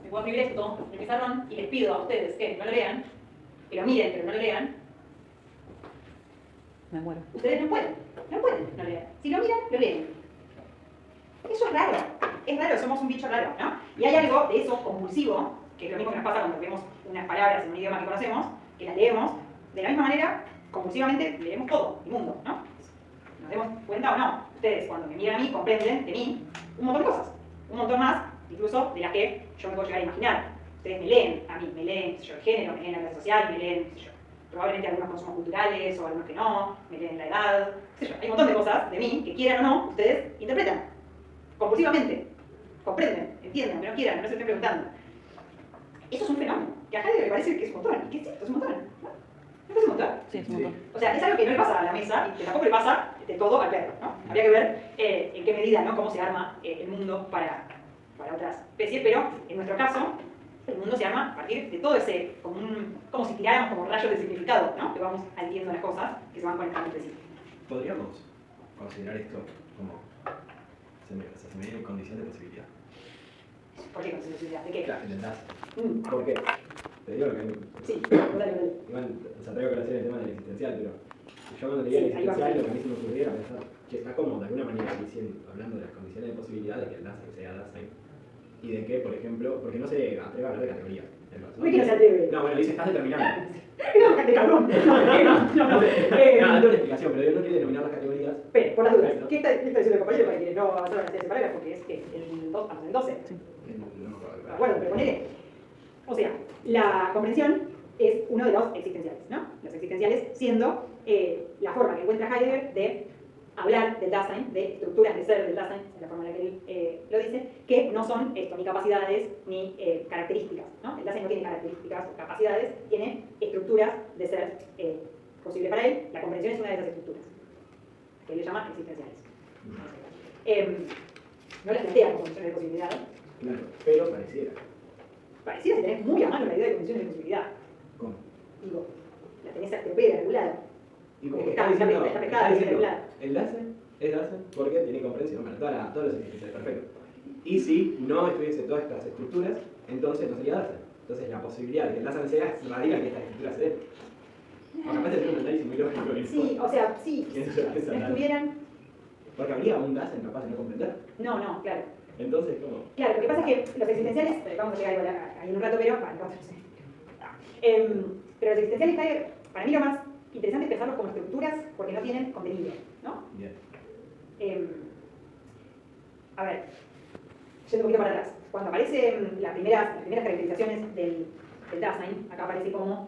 me puedo escribir esto en el pizarrón y les pido a ustedes que no lo lean, que lo miren pero no lo lean, Me muero. ustedes no pueden no leer. Si lo miran, lo leen. Eso es raro, somos un bicho raro, ¿no? Y hay algo de eso compulsivo, que es lo mismo que nos pasa cuando vemos unas palabras en un idioma que conocemos, que las leemos, de la misma manera, compulsivamente leemos todo, el mundo, ¿no? ¿Nos demos cuenta o no? Ustedes cuando me miran a mí, comprenden de mí un montón de cosas, un montón más, incluso de las que yo me puedo llegar a imaginar. Ustedes me leen a mí, me leen, qué sé yo, el género, me leen la clase social, me leen, qué sé yo, probablemente algunos consumos culturales o algunos que no, me leen la edad, qué sé yo. Hay un montón de cosas de mí que quieran o no, ustedes interpretan compulsivamente, comprenden, entienden, aunque no quieran, no se estén preguntando. Eso es un fenómeno, que a Heidegger le parece que es un montón, y que es cierto, es un montón, ¿no? ¿No es un montón? Sí, es un montón. O sea, es algo que no le pasa a la mesa y que tampoco le pasa de todo al perro, ¿no? Habría que ver en qué medida, ¿no? Cómo se arma el mundo para otras especies, pero en nuestro caso, el mundo se arma a partir de todo ese, como si tiráramos como rayos de significado, ¿no? Que vamos adhiriendo las cosas que se van conectando entre sí. ¿Podríamos considerar esto como se me viene condición de posibilidad? ¿Por qué consistencia? ¿De qué? Claro, intentás. ¿Por qué? Te digo lo que... Sí, dale. Igual, o sea, traigo a colación el tema del existencial, pero yo cuando leía el existencial lo que a mí se me ocurría era pensar que está como de alguna manera diciendo, hablando de las condiciones de posibilidad de que el Dasein sea Dasein y de que, por ejemplo, porque no se atreve a hablar de categorías. ¿Por qué no se atreve? No, bueno, dice, estás determinando. No, de cabrón. No, dando una explicación, pero él no quiere denominar las categorías. Pero, por las dudas, ¿qué está diciendo el compañero para quienes no avanzaron en ese parágrafo? Porque es que el 12. No me acuerdo. Bueno, pero ponele. O sea, la comprensión es uno de los existenciales, ¿no? Los existenciales siendo la forma que encuentra Heidegger de hablar del Dasein, de estructuras de ser del Dasein, es la forma en la que él lo dice, que no son esto, ni capacidades ni características, ¿no? El Dasein no tiene características o capacidades, tiene estructuras de ser posible para él. La comprensión es una de esas estructuras, que él le llama existenciales. No las plantea como condiciones de posibilidad. Claro, pero pareciera. Pareciera que tenés muy a mano la idea de condiciones de posibilidad. ¿Cómo? Digo, la tenés europea regulada. Y como Porque que está diciendo, afectada, está diciendo, regulada. el Dasein es Dasein porque tiene comprensión, bueno, todos los existenciales, perfecto. Y si no estuviese todas estas estructuras, entonces no sería Dasein. Entonces la posibilidad de que el Dasein sea radica en que estas estructuras se den. O capaz de hacer un análisis muy lógico de eso. Sí, o sea, sí, Eso si ya es no hablar. estuvieran... Porque habría un Dasein capaz de no comprender. No, claro. Entonces, ¿cómo? Claro, lo que pasa es que los existenciales, vamos a llegar ahí en un rato, pero... Bueno, no sé. Pero los existenciales, para mí lo más interesante es pensarlos como estructuras porque no tienen contenido, ¿no? Bien. A ver, yendo un poquito para atrás. Cuando aparecen las primeras caracterizaciones del Dasein, acá aparece como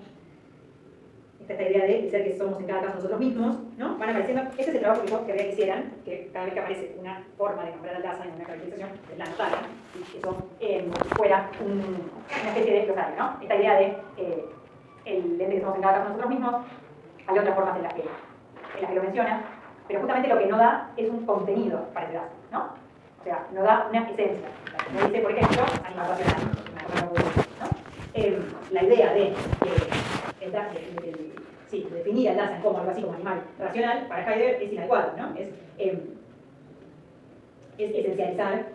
esta idea de ser que somos en cada caso nosotros mismos, ¿no? Van apareciendo, ese es el trabajo que yo querría que hicieran, que cada vez que aparece una forma de nombrar al Dasein, una caracterización, la notaran, y que eso fuera una especie de glosario, ¿no? Esta idea de el ente que somos en cada caso nosotros mismos. Hay otras formas en las que lo menciona, pero justamente lo que no da es un contenido para el Dasein, ¿no? O sea, no da una esencia. No dice, por ejemplo, animal racional, ¿no? La idea de definir al Dasein como algo así como animal racional, para Heidegger es inadecuado, ¿no? Es esencializar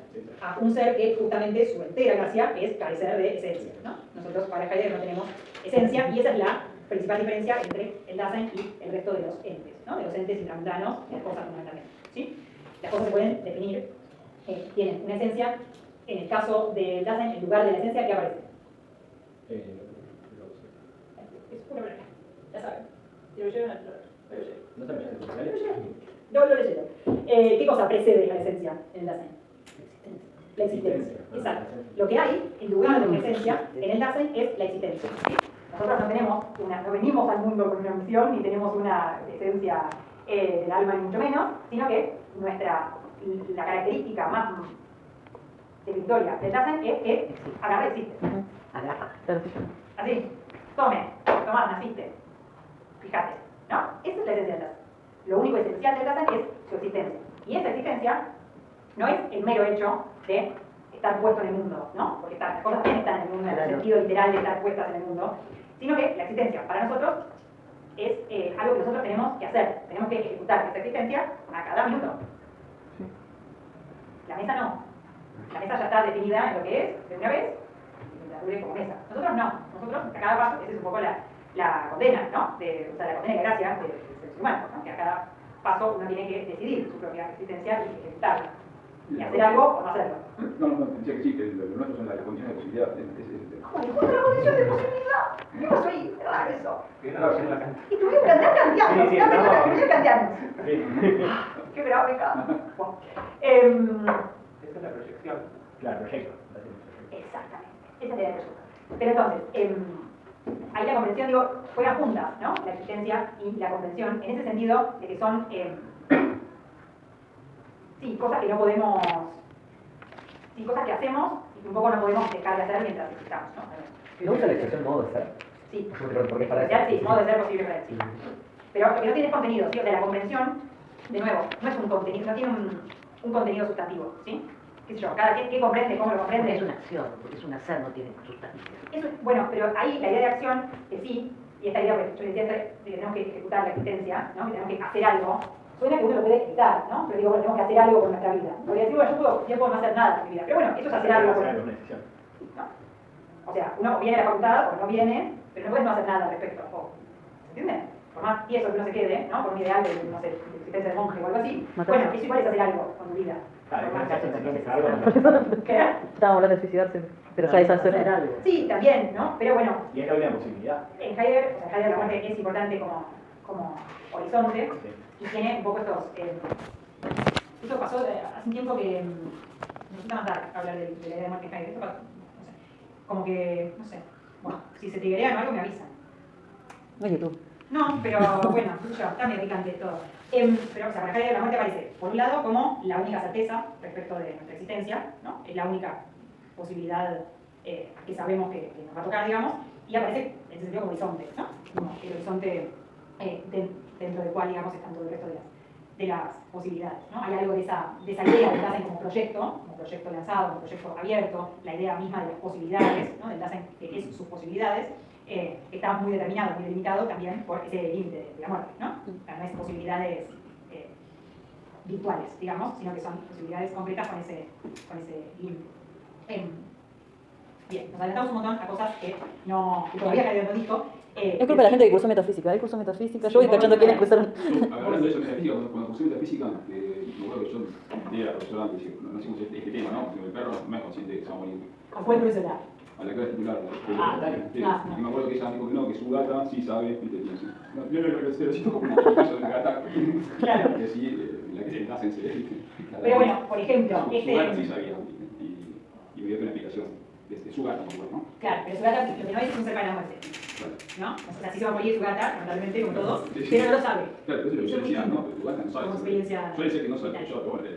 a un ser que justamente su entera gracia es carecer de esencia, ¿no? Nosotros para Heidegger no tenemos esencia y esa es la principal diferencia entre el Dasein y el resto de los entes, ¿no? De los entes intramundanos, las cosas fundamentalmente, ¿sí? Las cosas se pueden definir, tienen una esencia. En el caso del Dasein, en lugar de la esencia, ¿qué aparece? Es pura palabra, ya saben. Lo llevan, ¿No también es esencial? no lo leyeron. ¿Qué cosa precede la esencia en el Dasein? La existencia. Exacto. Lo que hay, en lugar de una esencia, en el Dasein es la existencia. Nosotros no venimos al mundo con una misión, ni tenemos una esencia del alma, ni mucho menos, sino que la característica más definitoria del Dasein es que agarra existe. Agarra. Así, tomá, naciste. Fíjate, ¿no? Esa es la esencia del Dasein. Lo único esencial del Dasein es su existencia. Y esa existencia no es el mero hecho de estar puesto en el mundo, ¿no? Porque las cosas también están en el mundo, en el sentido literal de estar puestas en el mundo, sino que la existencia para nosotros es algo que nosotros tenemos que hacer. Tenemos que ejecutar esa existencia a cada minuto. La mesa no. La mesa ya está definida en lo que es, de una vez, y la dure como mesa. Nosotros no. Nosotros, a cada paso, esa es un poco la condena, ¿no? O sea, la condena de gracia del ser humano, ¿no? Que a cada paso uno tiene que decidir su propia existencia y ejecutarla. Y hacer algo o no hacerlo. No, decía que sí, que lo nuestro son las condiciones de posibilidad. ¿Cómo dijo la condición de posibilidad? ¿Qué pasó ahí? ¿Qué raro eso? Claro, sí, la canta. Y tuvimos que andar cambiando. Sí, sí, Cambiando la no. condición cambiando. Sí. Qué grave, cabrón. Bueno, Esa es la proyección. Claro, proyecto. exactamente. Esa es la idea del proyecto. Pero entonces, ahí la comprensión, digo, juegan juntas, ¿no? La existencia y la comprensión, en ese sentido de que son, sí, cosas que no podemos, sí, cosas que hacemos y que un poco no podemos dejar de hacer mientras existamos, ¿no? ¿No usa la expresión modo de ser? Sí. Porque para Ya, eso. sí, modo de ser posible para él, sí. Pero lo que no tiene es contenido, ¿sí? O sea, la comprensión, de nuevo, no es un contenido, no tiene un contenido sustantivo, ¿sí? ¿Qué sé yo? ¿Qué comprende? ¿Cómo lo comprende? Es una acción, porque es un hacer, no tiene sustancia. Bueno, pero ahí la idea de acción, que sí, y esta idea, pues, yo decía de que tenemos que ejecutar la existencia, ¿no? Que tenemos que hacer algo, suena que uno lo puede evitar, ¿no? Pero digo, bueno, tenemos que hacer algo con nuestra vida. Podría decir, bueno, yo puedo no hacer nada con mi vida, pero bueno, eso es hacer algo con Hacer una decisión. ¿no? O sea, uno viene a la facultad o no viene, pero no puedes no hacer nada al respecto. ¿Se entiende? Por más tieso que uno se quede, ¿no? Por un ideal de, no sé, de existencia de monje o algo así. Bueno, eso igual es hacer algo con tu vida. Claro, Por más ya que- se algo, ¿no? ¿Qué? Estábamos hablando de suicidarse, pero ya es hacer. algo. Sí, también, ¿no? Pero bueno, Y es la única posibilidad. en Heidegger, o sea, Heidegger la muerte es importante como horizonte Sí. y tiene un poco estos... esto pasó hace un tiempo que me gusta más dar hablar de la idea de muerte en Heidegger. Esto pasó, no sé, como que, no sé, bueno, si se triguean o algo me avisan. No es YouTube. No, pero bueno, qué sé yo, está medio picante todo. Pero, o sea, para Heidegger la muerte aparece, por un lado, como la única certeza respecto de nuestra existencia, ¿no? Es la única posibilidad que sabemos que nos va a tocar, digamos, y aparece en ese sentido como horizonte, ¿no? Como el horizonte dentro del cual, digamos, están todo el resto de las posibilidades, ¿no? Hay algo de esa idea del Dasein como proyecto lanzado, como proyecto abierto, la idea misma de las posibilidades, ¿no? Del Dasein que es sus posibilidades, está muy determinado, muy delimitado también por ese límite de la muerte, ¿no? O sea, no es posibilidades virtuales, digamos, sino que son posibilidades concretas con ese límite. Bien, nos adelantamos un montón a cosas que todavía Heidegger no dijo. Es culpa de la gente que cursó metafísica. Él cursó metafísica, yo voy cachando quiénes cursaron. Hablando de eso, metafísica, cuando cursé metafísica, me acuerdo que yo le a la profesora que no hicimos este tema, ¿no? El perro no es consciente de que se va a morir. ¿A cuál profesora? A la clase titular. Dale. Y me acuerdo que ella dijo que no, que su gata sí sabe, viste, y así. No, se lo siento como un caso de la gata. Claro. Que sí, la que se nace en serio. Pero bueno, por ejemplo, su gata sí sabía, y me dio una explicación. De su gata, ¿no? Claro, pero su gata lo que no es un ser para la muerte. ¿No? O sea, sí se va a morir su gata, lamentablemente, como todos, pero no lo sabe. Claro, eso es lo que yo decía, ¿no? Tu gata no sabe. Como experiencia. Suele ser que no sabe, yo, bueno, era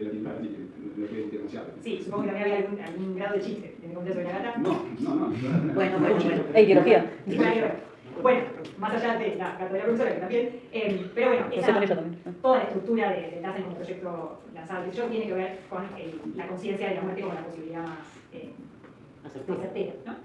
titular, así que no quiero diferenciar. Sí, supongo que también había algún grado de chiste de mi comentario sobre la gata. No. Bueno. Ey, biología. Sí, bueno, más allá de la gata de la profesora, que también, pero bueno, Lo sé con ella también. toda la estructura del Dasein como proyecto lanzado, que yo tiene que ver con la conciencia de la muerte como la posibilidad más certera, ¿no?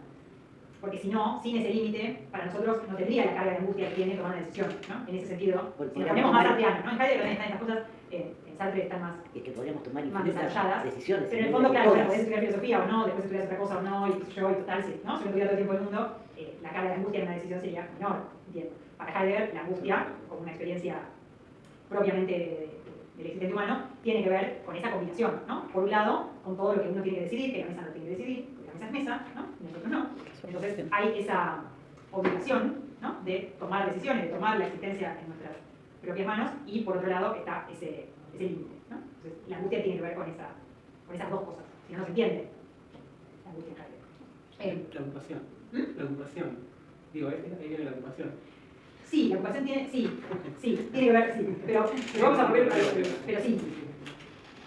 Porque si no, sin ese límite, para nosotros no tendría la carga de angustia que tiene tomar una decisión, ¿no? En ese sentido, si nos ponemos más sartreanos, ¿no? En Heidegger también están estas cosas, en Sartre están más Es que podríamos tomar más infinitas desarrolladas, decisiones. pero en el fondo, claro, bueno, podés estudiar filosofía o no, después estudias otra cosa o no, y yo, y total, sí, ¿no? Si no tuviera todo el tiempo del mundo, la carga de angustia en una decisión sería menor, entiendo. Para Heidegger, la angustia, como una experiencia propiamente del existente humano, tiene que ver con esa combinación, ¿no? Por un lado, con todo lo que uno tiene que decidir, que la mesa no tiene que decidir, porque la mesa es mesa, ¿no? Nosotros no. Entonces, hay esa obligación, ¿no? De tomar decisiones, de tomar la existencia en nuestras propias manos, y por otro lado está ese límite, ¿no? Entonces, la angustia tiene que ver con esas dos cosas, si no, no se entiende la angustia en Heidegger. La ocupación. La ocupación. Digo, ahí viene la ocupación. Sí, la ocupación tiene, sí, tiene que ver, sí, pero vamos a volver, pero sí.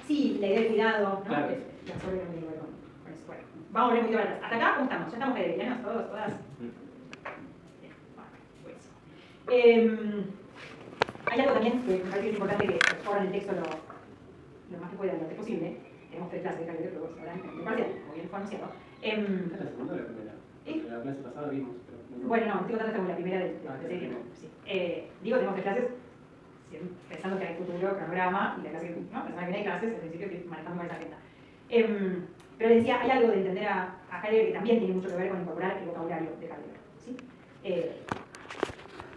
Sí, la idea de cuidado, ¿no? Claro. La soberanía tiene que ver con eso. Bueno, vamos a volver muy atrás. ¿Hasta acá cómo estamos? ¿Ya estamos heideggerianos todos, todas? Bien, bueno, pues. Hay algo también que me parece que es importante que exploran el texto lo más que pueda, lo antes posible. Tenemos 3 clases de Heidegger, pero bueno, ahora en parcial, como bien fue anunciado. ¿Es la segunda o la primera? La clase pasada vimos, pero... Bueno, no, estoy contando como la primera de ese tiempo. Sí. Digo, tenemos 3 clases pensando que hay futuro, cronograma, y la clase que, ¿no? Pensando que no hay clases, al principio estoy manejando con esa agenda. Pero les decía, hay algo de entender a Heidegger que también tiene mucho que ver con incorporar el vocabulario de Heidegger. ¿Sí?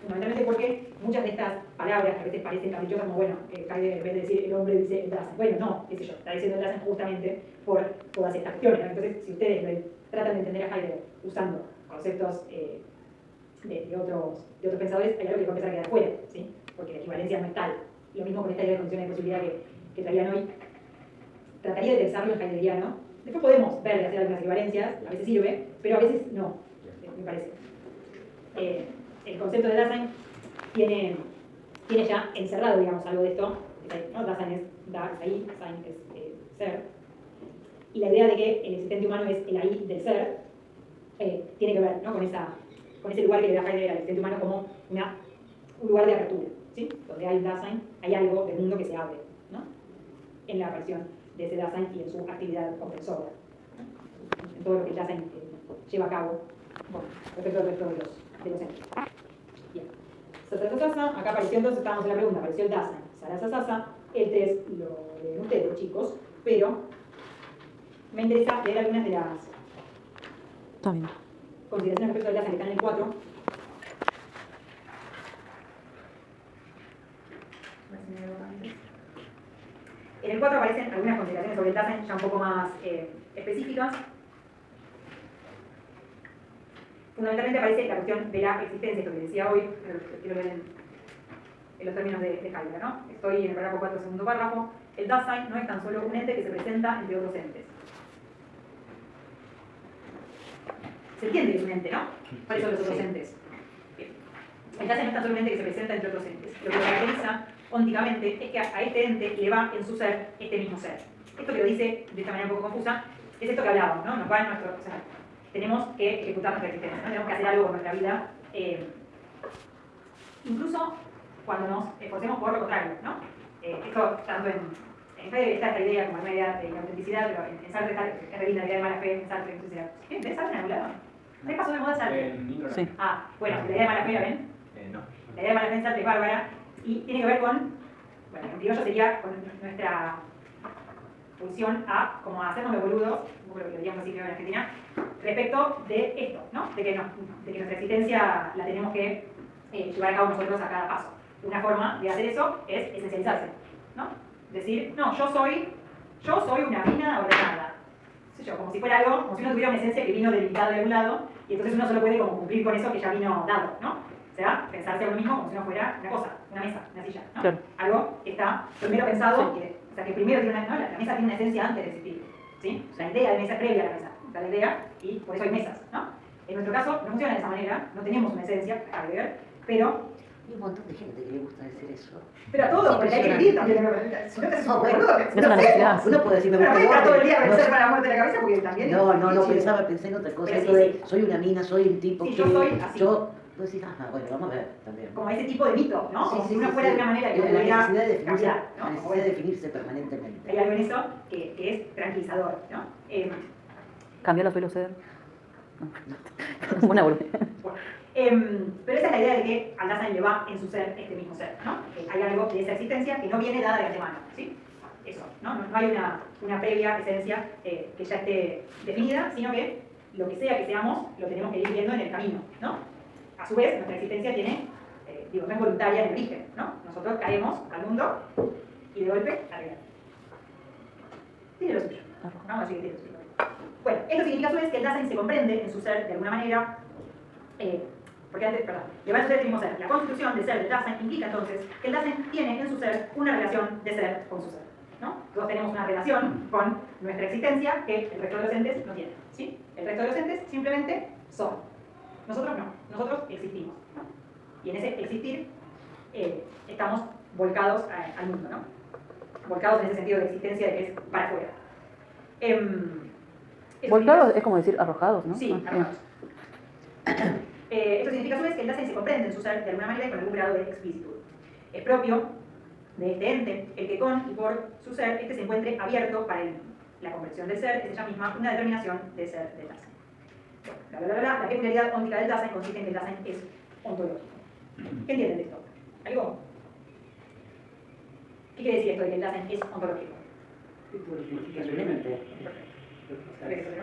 Fundamentalmente porque muchas de estas palabras que a veces parecen caprichosas, como bueno, Heidegger en vez de decir el hombre dice el Dasein. Bueno, no, qué sé yo, está diciendo el Dasein justamente por todas estas cuestiones, ¿no? Entonces, si ustedes tratan de entender a Heidegger usando conceptos de otros pensadores, hay algo que va a empezar a quedar fuera, ¿sí? Porque la equivalencia no es tal. Lo mismo con esta idea de condiciones de posibilidad que traían hoy. Trataría de pensarlo en heideggeriano. Después podemos ver y hacer algunas equivalencias, a veces sirve, pero a veces no, me parece. El concepto de Dasein tiene ya encerrado, digamos, algo de esto, ¿no? Dasein es da, es ahí, Dasein es ser. Y la idea de que el existente humano es el ahí del ser, tiene que ver, ¿no? con ese lugar que le da Heidegger al existente humano como un lugar de apertura, ¿sí? Donde hay un Dasein, hay algo del mundo que se abre, ¿no? En la aparición de ese Dasein y en su actividad compensora, ¿no? En todo lo que el Dasein lleva a cabo, bueno, respecto al resto de los entes. Bien. Sasa, acá apareció entonces, estábamos en la pregunta, apareció el Dasein. Sasa, el test lo leen ustedes, chicos, pero me interesa leer algunas de las Está bien. consideraciones respecto al Dasein que están en el 4. En el 4 aparecen algunas consideraciones sobre el Dasein ya un poco más específicas. Fundamentalmente aparece la cuestión de la existencia, esto que decía hoy, pero quiero ver en los términos de Heidegger, ¿no? Estoy en el párrafo 4, segundo párrafo. El Dasein no es tan solo un ente que se presenta entre otros entes. Se entiende que es un ente, ¿no? ¿Cuáles son los otros entes? Bien. el Dasein no es tan solamente que se presenta entre otros entes. Lo que lo caracteriza ónticamente es que a este ente le va en su ser este mismo ser. Esto que lo dice de esta manera un poco confusa es esto que hablábamos, ¿no? Nos va en nuestro, o sea, tenemos que ejecutar nuestra existencia, ¿no? Tenemos que hacer algo con nuestra vida, incluso cuando nos esforcemos por lo contrario, ¿no? Esto tanto en Heidegger está esta idea como una idea de inautenticidad, pero en Sartre está es re linda la idea de mala fe, en Sartre, entonces era, ¿ves Sartre en algún lado? ¿Qué pasó de moda Sartre? En Nino Sí. Ah, bueno, la idea de mala fe, ¿la ven? No. La idea de mala fe en Sartre es bárbara y tiene que ver con, bueno, en criollo sería con nuestra función a como hacernos de boludos, un poco lo que diríamos así creo en Argentina, respecto de esto, ¿no? De que nuestra existencia la tenemos que llevar a cabo nosotros a cada paso. Una forma de hacer eso es esencializarse, ¿no? Decir, no, yo soy una mina ordenada. No sé yo, como si fuera algo, como si uno tuviera una esencia que vino delimitada de algún lado, y entonces uno solo puede como cumplir con eso que ya vino dado, ¿no? O sea, pensarse a uno mismo como si uno fuera una cosa, una mesa, una silla, ¿no? Claro. Algo que está primero pensado, o sea, que primero tiene una, ¿no? La mesa tiene una esencia antes de existir, ¿sí? La idea de mesa es previa a la mesa, está la idea, y por eso hay mesas, ¿no? En nuestro caso no funciona de esa manera, no tenemos una esencia, Heidegger, pero Hay un montón de gente que le gusta decir eso. a todos, porque hay que vivir también. Si no te haces un boludo, Es una necesidad. Uno puede decir, me pero no gusta estar todo el día con no el sé. ser para la muerte de la cabeza porque también. No, pensé en otra cosa. Pero Esto sí, de, sí. soy una mina, soy un tipo Sí, que. yo soy así. Vos decís, bueno, vamos a ver también. Como ese tipo de mito, ¿no? Sí, Como sí, si uno sí, fuera sí. de una manera que La pudiera necesidad de definirse, cambiar, la ¿no? necesidad de definirse permanentemente. Hay algo en eso que es tranquilizador, ¿no? Cambiar la suelo ser. Buena volumen. Bueno, pero esa es la idea de que al Dasein le va en su ser este mismo ser, ¿no? Hay algo de esa existencia que no viene dada de antemano, ¿sí? Eso, ¿no? No hay una previa esencia que ya esté definida, sino que lo que sea que seamos lo tenemos que ir viendo en el camino, ¿no? A su vez, nuestra existencia tiene, no es voluntaria en el origen, ¿no? Nosotros caemos al mundo y de golpe arriba. Tiene lo suyo. Vamos a decir que tiene lo suyo. Bueno, esto significa a su vez que el Dasein se comprende en su ser de alguna manera, porque antes, perdón, le va a suceder el mismo ser. La constitución del ser del Dasein implica entonces que el Dasein tiene en su ser una relación de ser con su ser, ¿no? Todos tenemos una relación con nuestra existencia que el resto de los entes no tienen, ¿sí? El resto de los entes simplemente son. Nosotros no, nosotros existimos, ¿no? Y en ese existir estamos volcados al mundo, ¿no? Volcados en ese sentido de existencia de que es para afuera. Volcados es como decir arrojados, ¿no? Sí, Ah, arrojados. Esto significa a su vez que el Dasein se comprende en su ser de alguna manera y con algún grado de explicitud. Es propio de este ente el que con y por su ser este se encuentre abierto para la conversión del ser, es ella misma una determinación del ser del Dasein. Bueno, la peculiaridad óntica del Dasein consiste en que el Dasein es ontológico. ¿Qué entienden de esto? ¿Algo? ¿Qué quiere decir esto de que el Dasein es ontológico?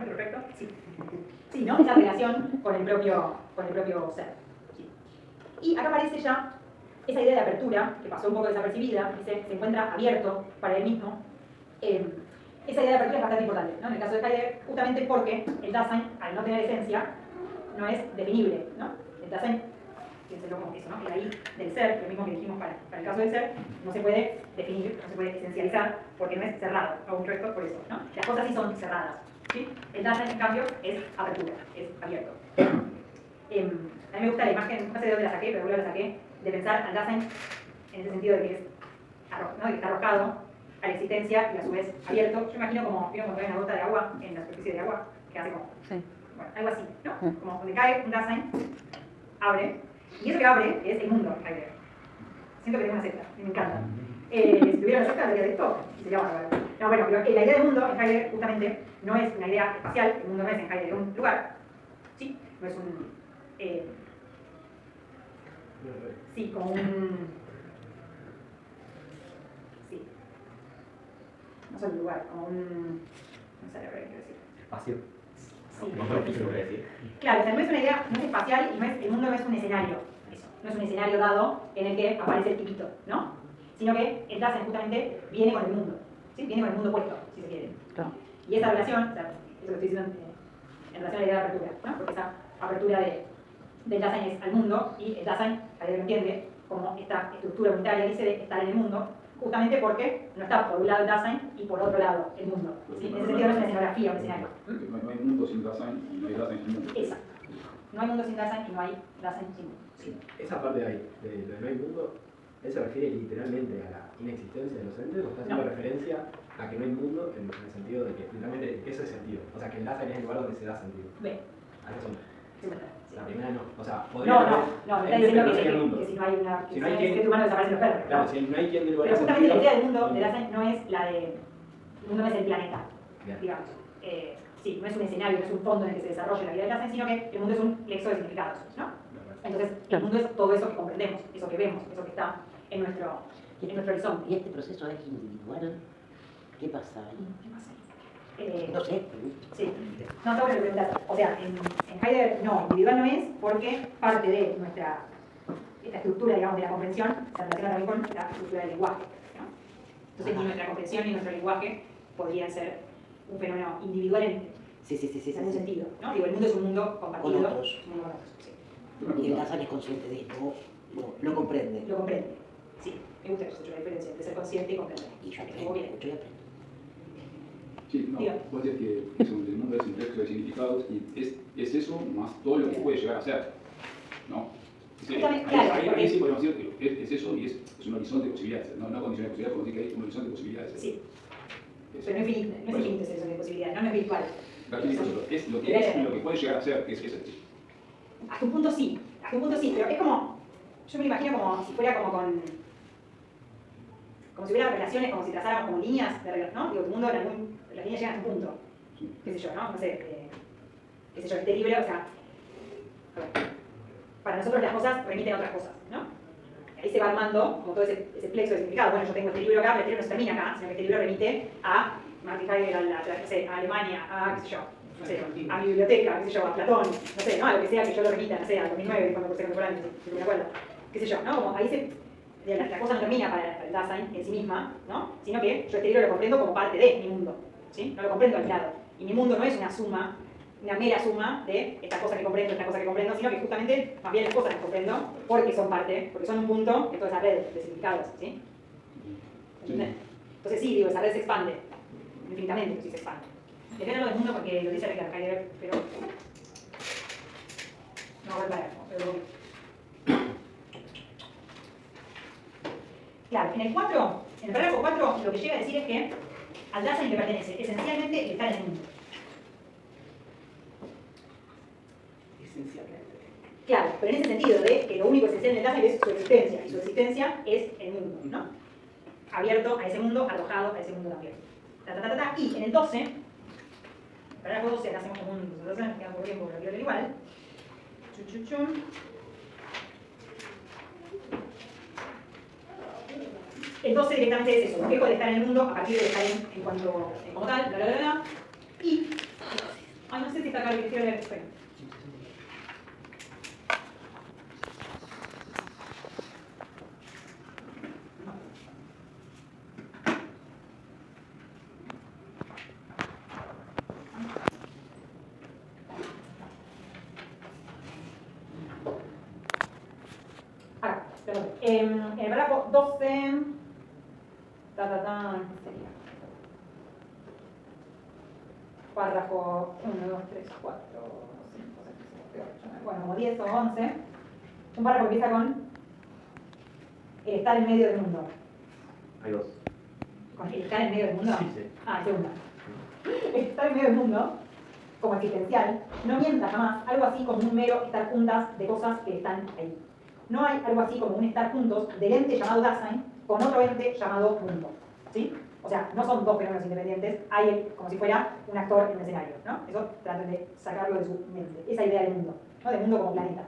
Perfecto. Sí. Sí, ¿no? Esa relación con el propio ser. Sí. Y acá aparece ya esa idea de apertura, que pasó un poco desapercibida, y se encuentra abierto para él mismo. Esa idea de apertura es bastante importante, ¿no? En el caso de Heidegger, justamente porque el Dasein, al no tener esencia, no es definible, ¿no? El Dasein, piénselo como eso, ¿no? El ahí del ser, lo mismo que dijimos para el caso del ser, no se puede definir, no se puede esencializar, porque no es cerrado. Hago un recto por eso, ¿no? Las cosas sí son cerradas, ¿sí? El Dasein, en cambio, es apertura, es abierto. A mí me gusta la imagen, no sé de dónde la saqué, pero luego la saqué, de pensar al Dasein en ese sentido de que es, ¿no? De que está arrojado a la existencia y a su vez abierto. Yo imagino como, ¿vieron cuando hay una gota de agua en la superficie de agua? Que hace como, sí. bueno, algo así, ¿no? Como donde cae un Dasein, abre, y eso que abre es el mundo, Heidegger. Siento que tengo una secta, y me encanta. Si tuviera una secta, hablaría de esto, y sería bárbaro. No, bueno, pero la idea de mundo en Heidegger justamente no es una idea espacial, el mundo no es en Heidegger un lugar, ¿sí? No es un... sí, como un... sí. No solo un lugar, como un... no sé lo que quiero decir. Espacio. Sí. No lo quiero decir. Claro, o sea, no es una idea, no es espacial y el mundo no es un escenario, eso, no es un escenario dado en el que aparece el tipito, ¿no? Sino que el Dasein justamente viene con el mundo, ¿sí? Viene con el mundo puesto, si se quiere. Claro. Y esa relación, o sea, eso lo estoy diciendo en relación a la idea de apertura, ¿no? Porque esa apertura del Dasein es al mundo y el Dasein, Heidegger lo entiende como esta estructura unitaria, dice, de estar en el mundo, justamente porque no está por un lado el Dasein y por otro lado el mundo. ¿Sí? En ese sentido no es una escenografía, un escenario. No hay mundo sin Dasein y no hay Dasein sin mundo. Exacto. No hay mundo sin Dasein y no hay Dasein sin mundo. Sí. Esa parte de ahí, de lo de no hay mundo, ¿él se refiere literalmente a la inexistencia de los entes o está haciendo No. referencia a que no hay mundo en el sentido de que literalmente eso es sentido? O sea, que el Dasein es el lugar donde se da sentido. Ve. ¿A qué son? Sí, verdad. La primera no. O sea, podría No, haber- me está el diciendo no sería el mundo. que si no hay una. Si no hay que quien- el ser humano desaparecen los perros. Claro, ¿no? si no hay quien dé lugar Pero a justamente la sentido, idea del mundo de Dasein no es la de. El mundo no es el planeta, Bien. digamos. Sí, no es un escenario, no es un fondo en el que se desarrolle la vida del Dasein, sino que el mundo es un lexo de significados, ¿no? Entonces, el mundo es todo eso que comprendemos, eso que vemos, eso que está en nuestro horizonte. ¿Y este proceso es individual? ¿Qué pasa ahí? ¿Qué pasa? No sé. Sí. No, está bueno lo que preguntas. O sea, en Heidegger no, individual no es porque parte de esta estructura, digamos, de la comprensión se relaciona también con la estructura del lenguaje, ¿no? Entonces, ni nuestra comprensión ni nuestro lenguaje podrían ser un fenómeno individual en Sí. algún sentido, ¿no? Digo, el mundo es un mundo compartido. Con otros. Un mundo con otros, sí. Y el Dasein es consciente de esto, lo comprende. Lo comprende. Sí, me gusta eso, la diferencia entre ser consciente y comprender. Y yo Estuvo aprendo, bien. mucho y aprendo. Sí, no, Diga. vos decís que el mundo es un texto de significados y es eso más todo lo que puede llegar a ser, ¿no? Sí, Justamente, claro, ahí porque- sí podemos decir que es eso y es un horizonte de posibilidades, no condición de posibilidades, podemos decir que hay un horizonte de posibilidades. Sí, Es- pero no es infinito, no es infinito ese horizonte de posibilidades, no es virtual. Claro, sí, es lo que es y lo que puede llegar a ser, que es eso. Hasta un punto sí, pero es como, yo me lo imagino como si fuera como si hubiera relaciones, como si trazáramos como líneas de relación, ¿no? Digo, tu mundo, las líneas llegan a un punto, qué sé yo, ¿no? No sé, qué sé yo, este libro, o sea, a ver, para nosotros las cosas remiten a otras cosas, ¿no? Y ahí se va armando como todo ese plexo de significado. Bueno, yo tengo este libro acá, pero este libro no se termina acá, sino que este libro remite a Martin Heidegger, no sé, a Alemania, a, qué sé yo, no sé, a mi biblioteca, qué sé yo, a Platón, no sé, ¿no? A lo que sea que yo lo remita, no sé, a 2009, cuando cursé contemporáneo, si me acuerdo, qué sé yo, ¿no? Como ahí la cosa no termina para el Dasein en sí misma, ¿no? Sino que yo este libro lo comprendo como parte de mi mundo, ¿sí? No lo comprendo aislado. Y mi mundo no es una suma, una mera suma de esta cosa que comprendo, sino que justamente más bien las cosas que comprendo porque son parte, porque son un punto de toda esa red de significados, ¿sí? ¿Entendés? Entonces sí, digo, esa red se expande, infinitamente, pero sí se expande. Depende de lo del mundo porque lo dice Richard Heidegger, pero no voy a parar, pero claro, en el parágrafo 4 lo que llega a decir es que al Dasein le pertenece esencialmente el estar en el mundo. Esencialmente. Claro, pero en ese sentido de que lo único esencial del Dasein es su existencia, y su existencia es el mundo, ¿no? Abierto a ese mundo, arrojado a ese mundo también. Y en el 12, parágrafo 12, acá hacemos como un presentación, queda por tiempo, pero quiero leer igual. El 12 directamente es eso, dejo de estar en el mundo a partir de estar en cuanto, como tal, bla, bla, bla, bla. Y, ay, no sé si está acá lo que quiero leer, espera. Acá, perdón. En el parágrafo 12, ¿qué sería? Párrafo 1, 2, 3, 4, 5, 6, 7, 8, 9, bueno, como 10 o 11. Un párrafo que empieza con el estar en medio del mundo. Hay dos. ¿Con el estar en medio del mundo? Sí, sí. Ah, el segundo. El estar en medio del mundo, como existencial, no mienta jamás algo así como un mero estar juntas de cosas que están ahí. No hay algo así como un estar juntos del ente llamado Dasein con otro ente llamado mundo. ¿Sí? O sea, no son dos fenómenos independientes, hay como si fuera un actor en el escenario, ¿no? Eso traten de sacarlo de su mente, esa idea del mundo, ¿no? Del mundo como planeta.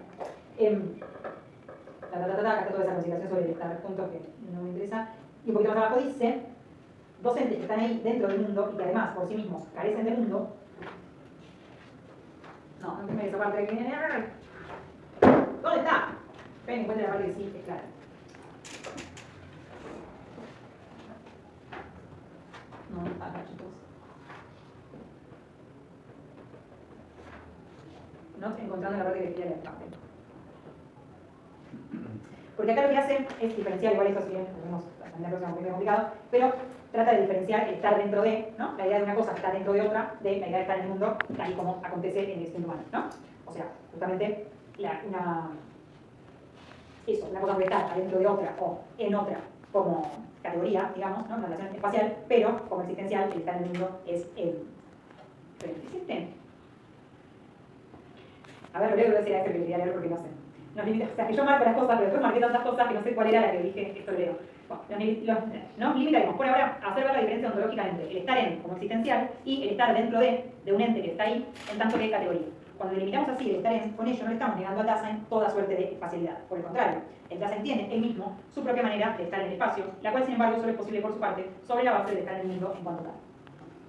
Acá está toda esa consideración sobre el estar juntos que no me interesa. Y un poquito más abajo dice, dos entes que están ahí dentro del mundo y que además por sí mismos carecen del mundo. No me esa parte aquí. ¿Dónde está? Ven, encuentre la parte que sí es clara. No, acá, chicos. No estoy encontrando la parte que quería leer. Porque acá lo que hace es diferenciar, igual esto si bien lo vemos en la próxima un poquito complicado, pero trata de diferenciar el estar dentro de, ¿no? La idea de una cosa está dentro de otra, de la idea de estar en el mundo, tal y como acontece en el instinto humano, ¿no? O sea, justamente justamente una cosa puede estar adentro de otra o en otra como categoría, digamos, ¿no? Una relación espacial, pero como existencial, el estar en el mundo es ¿existe? A ver, lo leo, decir a este que quería leer porque no sé. Nos limita, o sea, que yo marco las cosas, pero después marqué tantas cosas que no sé cuál era la que dije, esto lo leo. Bueno, nos limitaremos por ahora a hacer ver la diferencia ontológica entre el estar en como existencial y el estar dentro de un ente que está ahí, en tanto que es categoría. Cuando delimitamos así el estar en, con ello no le estamos negando a Dasein toda suerte de espacialidad. Por el contrario, el Dasein tiene él mismo su propia manera de estar en el espacio, la cual sin embargo solo es posible por su parte sobre la base de estar en el mundo en cuanto tal.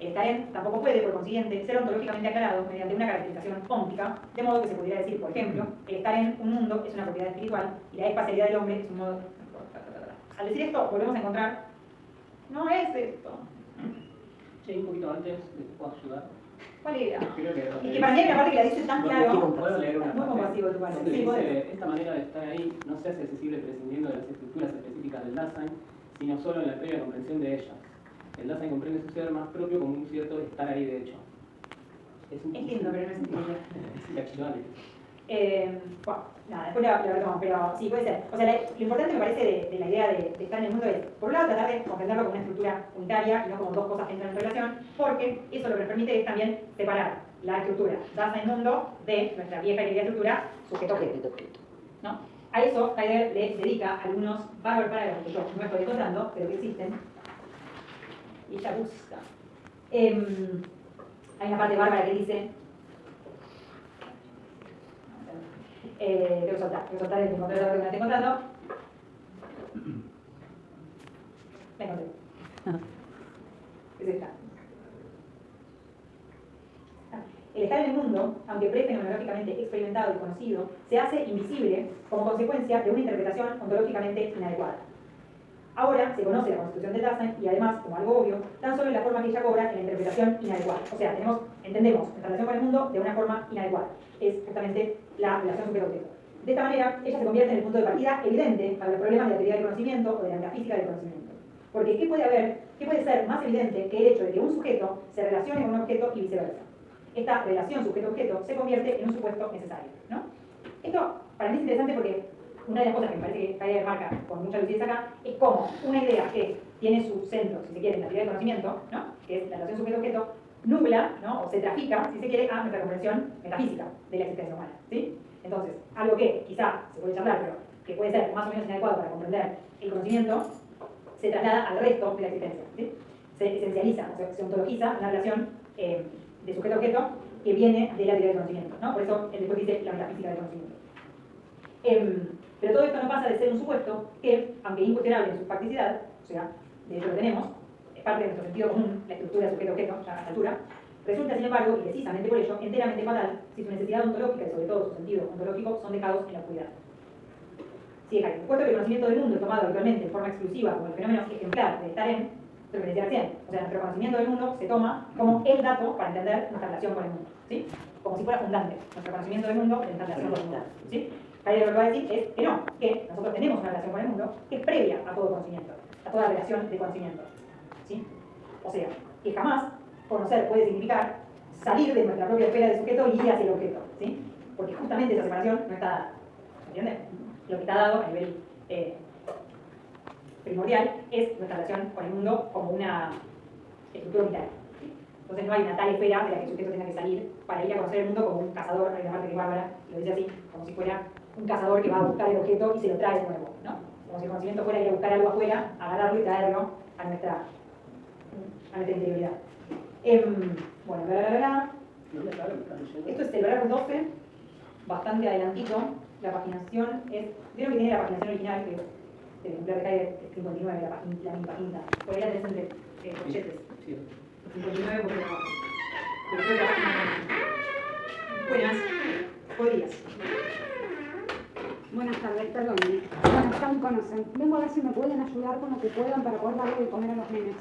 El estar en tampoco puede, por consiguiente, ser ontológicamente aclarado mediante una caracterización óntica, de modo que se pudiera decir, por ejemplo, el estar en un mundo es una propiedad espiritual y la espacialidad del hombre es un modo... Al decir esto, volvemos a encontrar... No es esto. Sí, un poquito antes, ¿me puedo ayudar? ¿Cuál era? Creo que Y que para mí hay una parte que la dice tan claro. puedo leer una Muy parte compasivo tu parte. donde Sí, podés. dice, esta manera de estar ahí no se hace accesible prescindiendo de las estructuras específicas del Dasein, sino solo en la previa comprensión de ellas. El Dasein comprende su ser más propio como un cierto estar ahí de hecho. Es lindo, pero no es entendible. Es inaccionable. Bueno, nada, después lo retomo, pero sí, puede ser. O sea, lo importante me parece de la idea de estar en el mundo es, por un lado, tratar de comprenderlo como una estructura unitaria y no como dos cosas que entran en relación, porque eso lo que nos permite es también separar la estructura Dasein mundo de nuestra vieja y querida estructura sujeto-objeto. ¿No? A eso Heidegger le dedica algunos bárbaros parágrafos que yo no estoy encontrando, pero que existen. Y ella busca. Hay una parte bárbara que dice... Debo soltar el encontré que me la estoy encontrando. La encontré. Es esta. El estar en el mundo, aunque pre-fenomenológicamente experimentado y conocido, se hace invisible como consecuencia de una interpretación ontológicamente inadecuada. Ahora se conoce la constitución del Dasein y además, como algo obvio, tan solo en la forma que ella cobra en la interpretación inadecuada. O sea, entendemos nuestra relación con el mundo de una forma inadecuada. Es justamente la relación sujeto-objeto. De esta manera, ella se convierte en el punto de partida evidente para los problemas de la teoría del conocimiento o de la metafísica del conocimiento. Porque ¿qué puede ser más evidente que el hecho de que un sujeto se relacione con un objeto y viceversa? Esta relación sujeto-objeto se convierte en un supuesto necesario, ¿no? Esto para mí es interesante porque una de las cosas que me parece que Heidegger marca con mucha lucidez acá es cómo una idea que tiene su centro, si se quiere, en la teoría del conocimiento, ¿no? Que es la relación sujeto-objeto, nubla, ¿no? O se trafica, si se quiere, a nuestra comprensión metafísica de la existencia humana, ¿sí? Entonces, algo que quizá se puede charlar, pero que puede ser más o menos inadecuado para comprender el conocimiento, se traslada al resto de la existencia, ¿sí? Se esencializa, o sea, se ontologiza una relación de sujeto-objeto que viene de la teoría del conocimiento, ¿no? Por eso él después dice la metafísica del conocimiento. Pero todo esto no pasa de ser un supuesto que, aunque incuestionable en su facticidad, o sea, de hecho lo tenemos, es parte de nuestro sentido común, la estructura de sujeto-objeto, ya a esta altura, resulta, sin embargo, y precisamente por ello, enteramente fatal si su necesidad ontológica y sobre todo su sentido ontológico son dejados en la oscuridad. Sigue Heidegger. Puesto que el conocimiento del mundo es tomado habitualmente en forma exclusiva como el fenómeno ejemplar de estar en, lo que decía recién, o sea, nuestro conocimiento del mundo se toma como el dato para entender nuestra relación con el mundo, ¿sí? Como si fuera fundante, nuestro conocimiento del mundo de nuestra relación con el mundo, ¿sí? Heidegger lo que va a decir es que no, que nosotros tenemos una relación con el mundo que es previa a todo conocimiento, a toda relación de conocimiento, ¿sí? O sea, que jamás conocer puede significar salir de nuestra propia esfera de sujeto y ir hacia el objeto, ¿sí? Porque justamente esa separación no está dada, ¿entiendes? Lo que está dado a nivel primordial es nuestra relación con el mundo como una estructura unitaria, ¿sí? Entonces no hay una tal esfera de la que el sujeto tenga que salir para ir a conocer el mundo como un cazador. Hay una parte que Bárbara lo dice así, como si fuera un cazador que va a buscar el objeto y se lo trae de nuevo, ¿no? Como si el conocimiento fuera ir a buscar algo afuera, agarrarlo y traerlo a nuestra interioridad. Bueno, ¿Dónde está lo que estás leyendo? esto es el parágrafo 12, bastante adelantito. La paginación es... ¿Vieron que tiene la paginación original? Que el ejemplar de Heidegger es 59, la mini paginita. Por ahí la tenés entre corchetes. Sí. 59 porque no. Pero creo que la página... Buenas. Podrías. Buenas tardes, perdón. Bueno, ya me conocen. Vengo a ver si me pueden ayudar con lo que puedan para poder darle de comer a los nenes.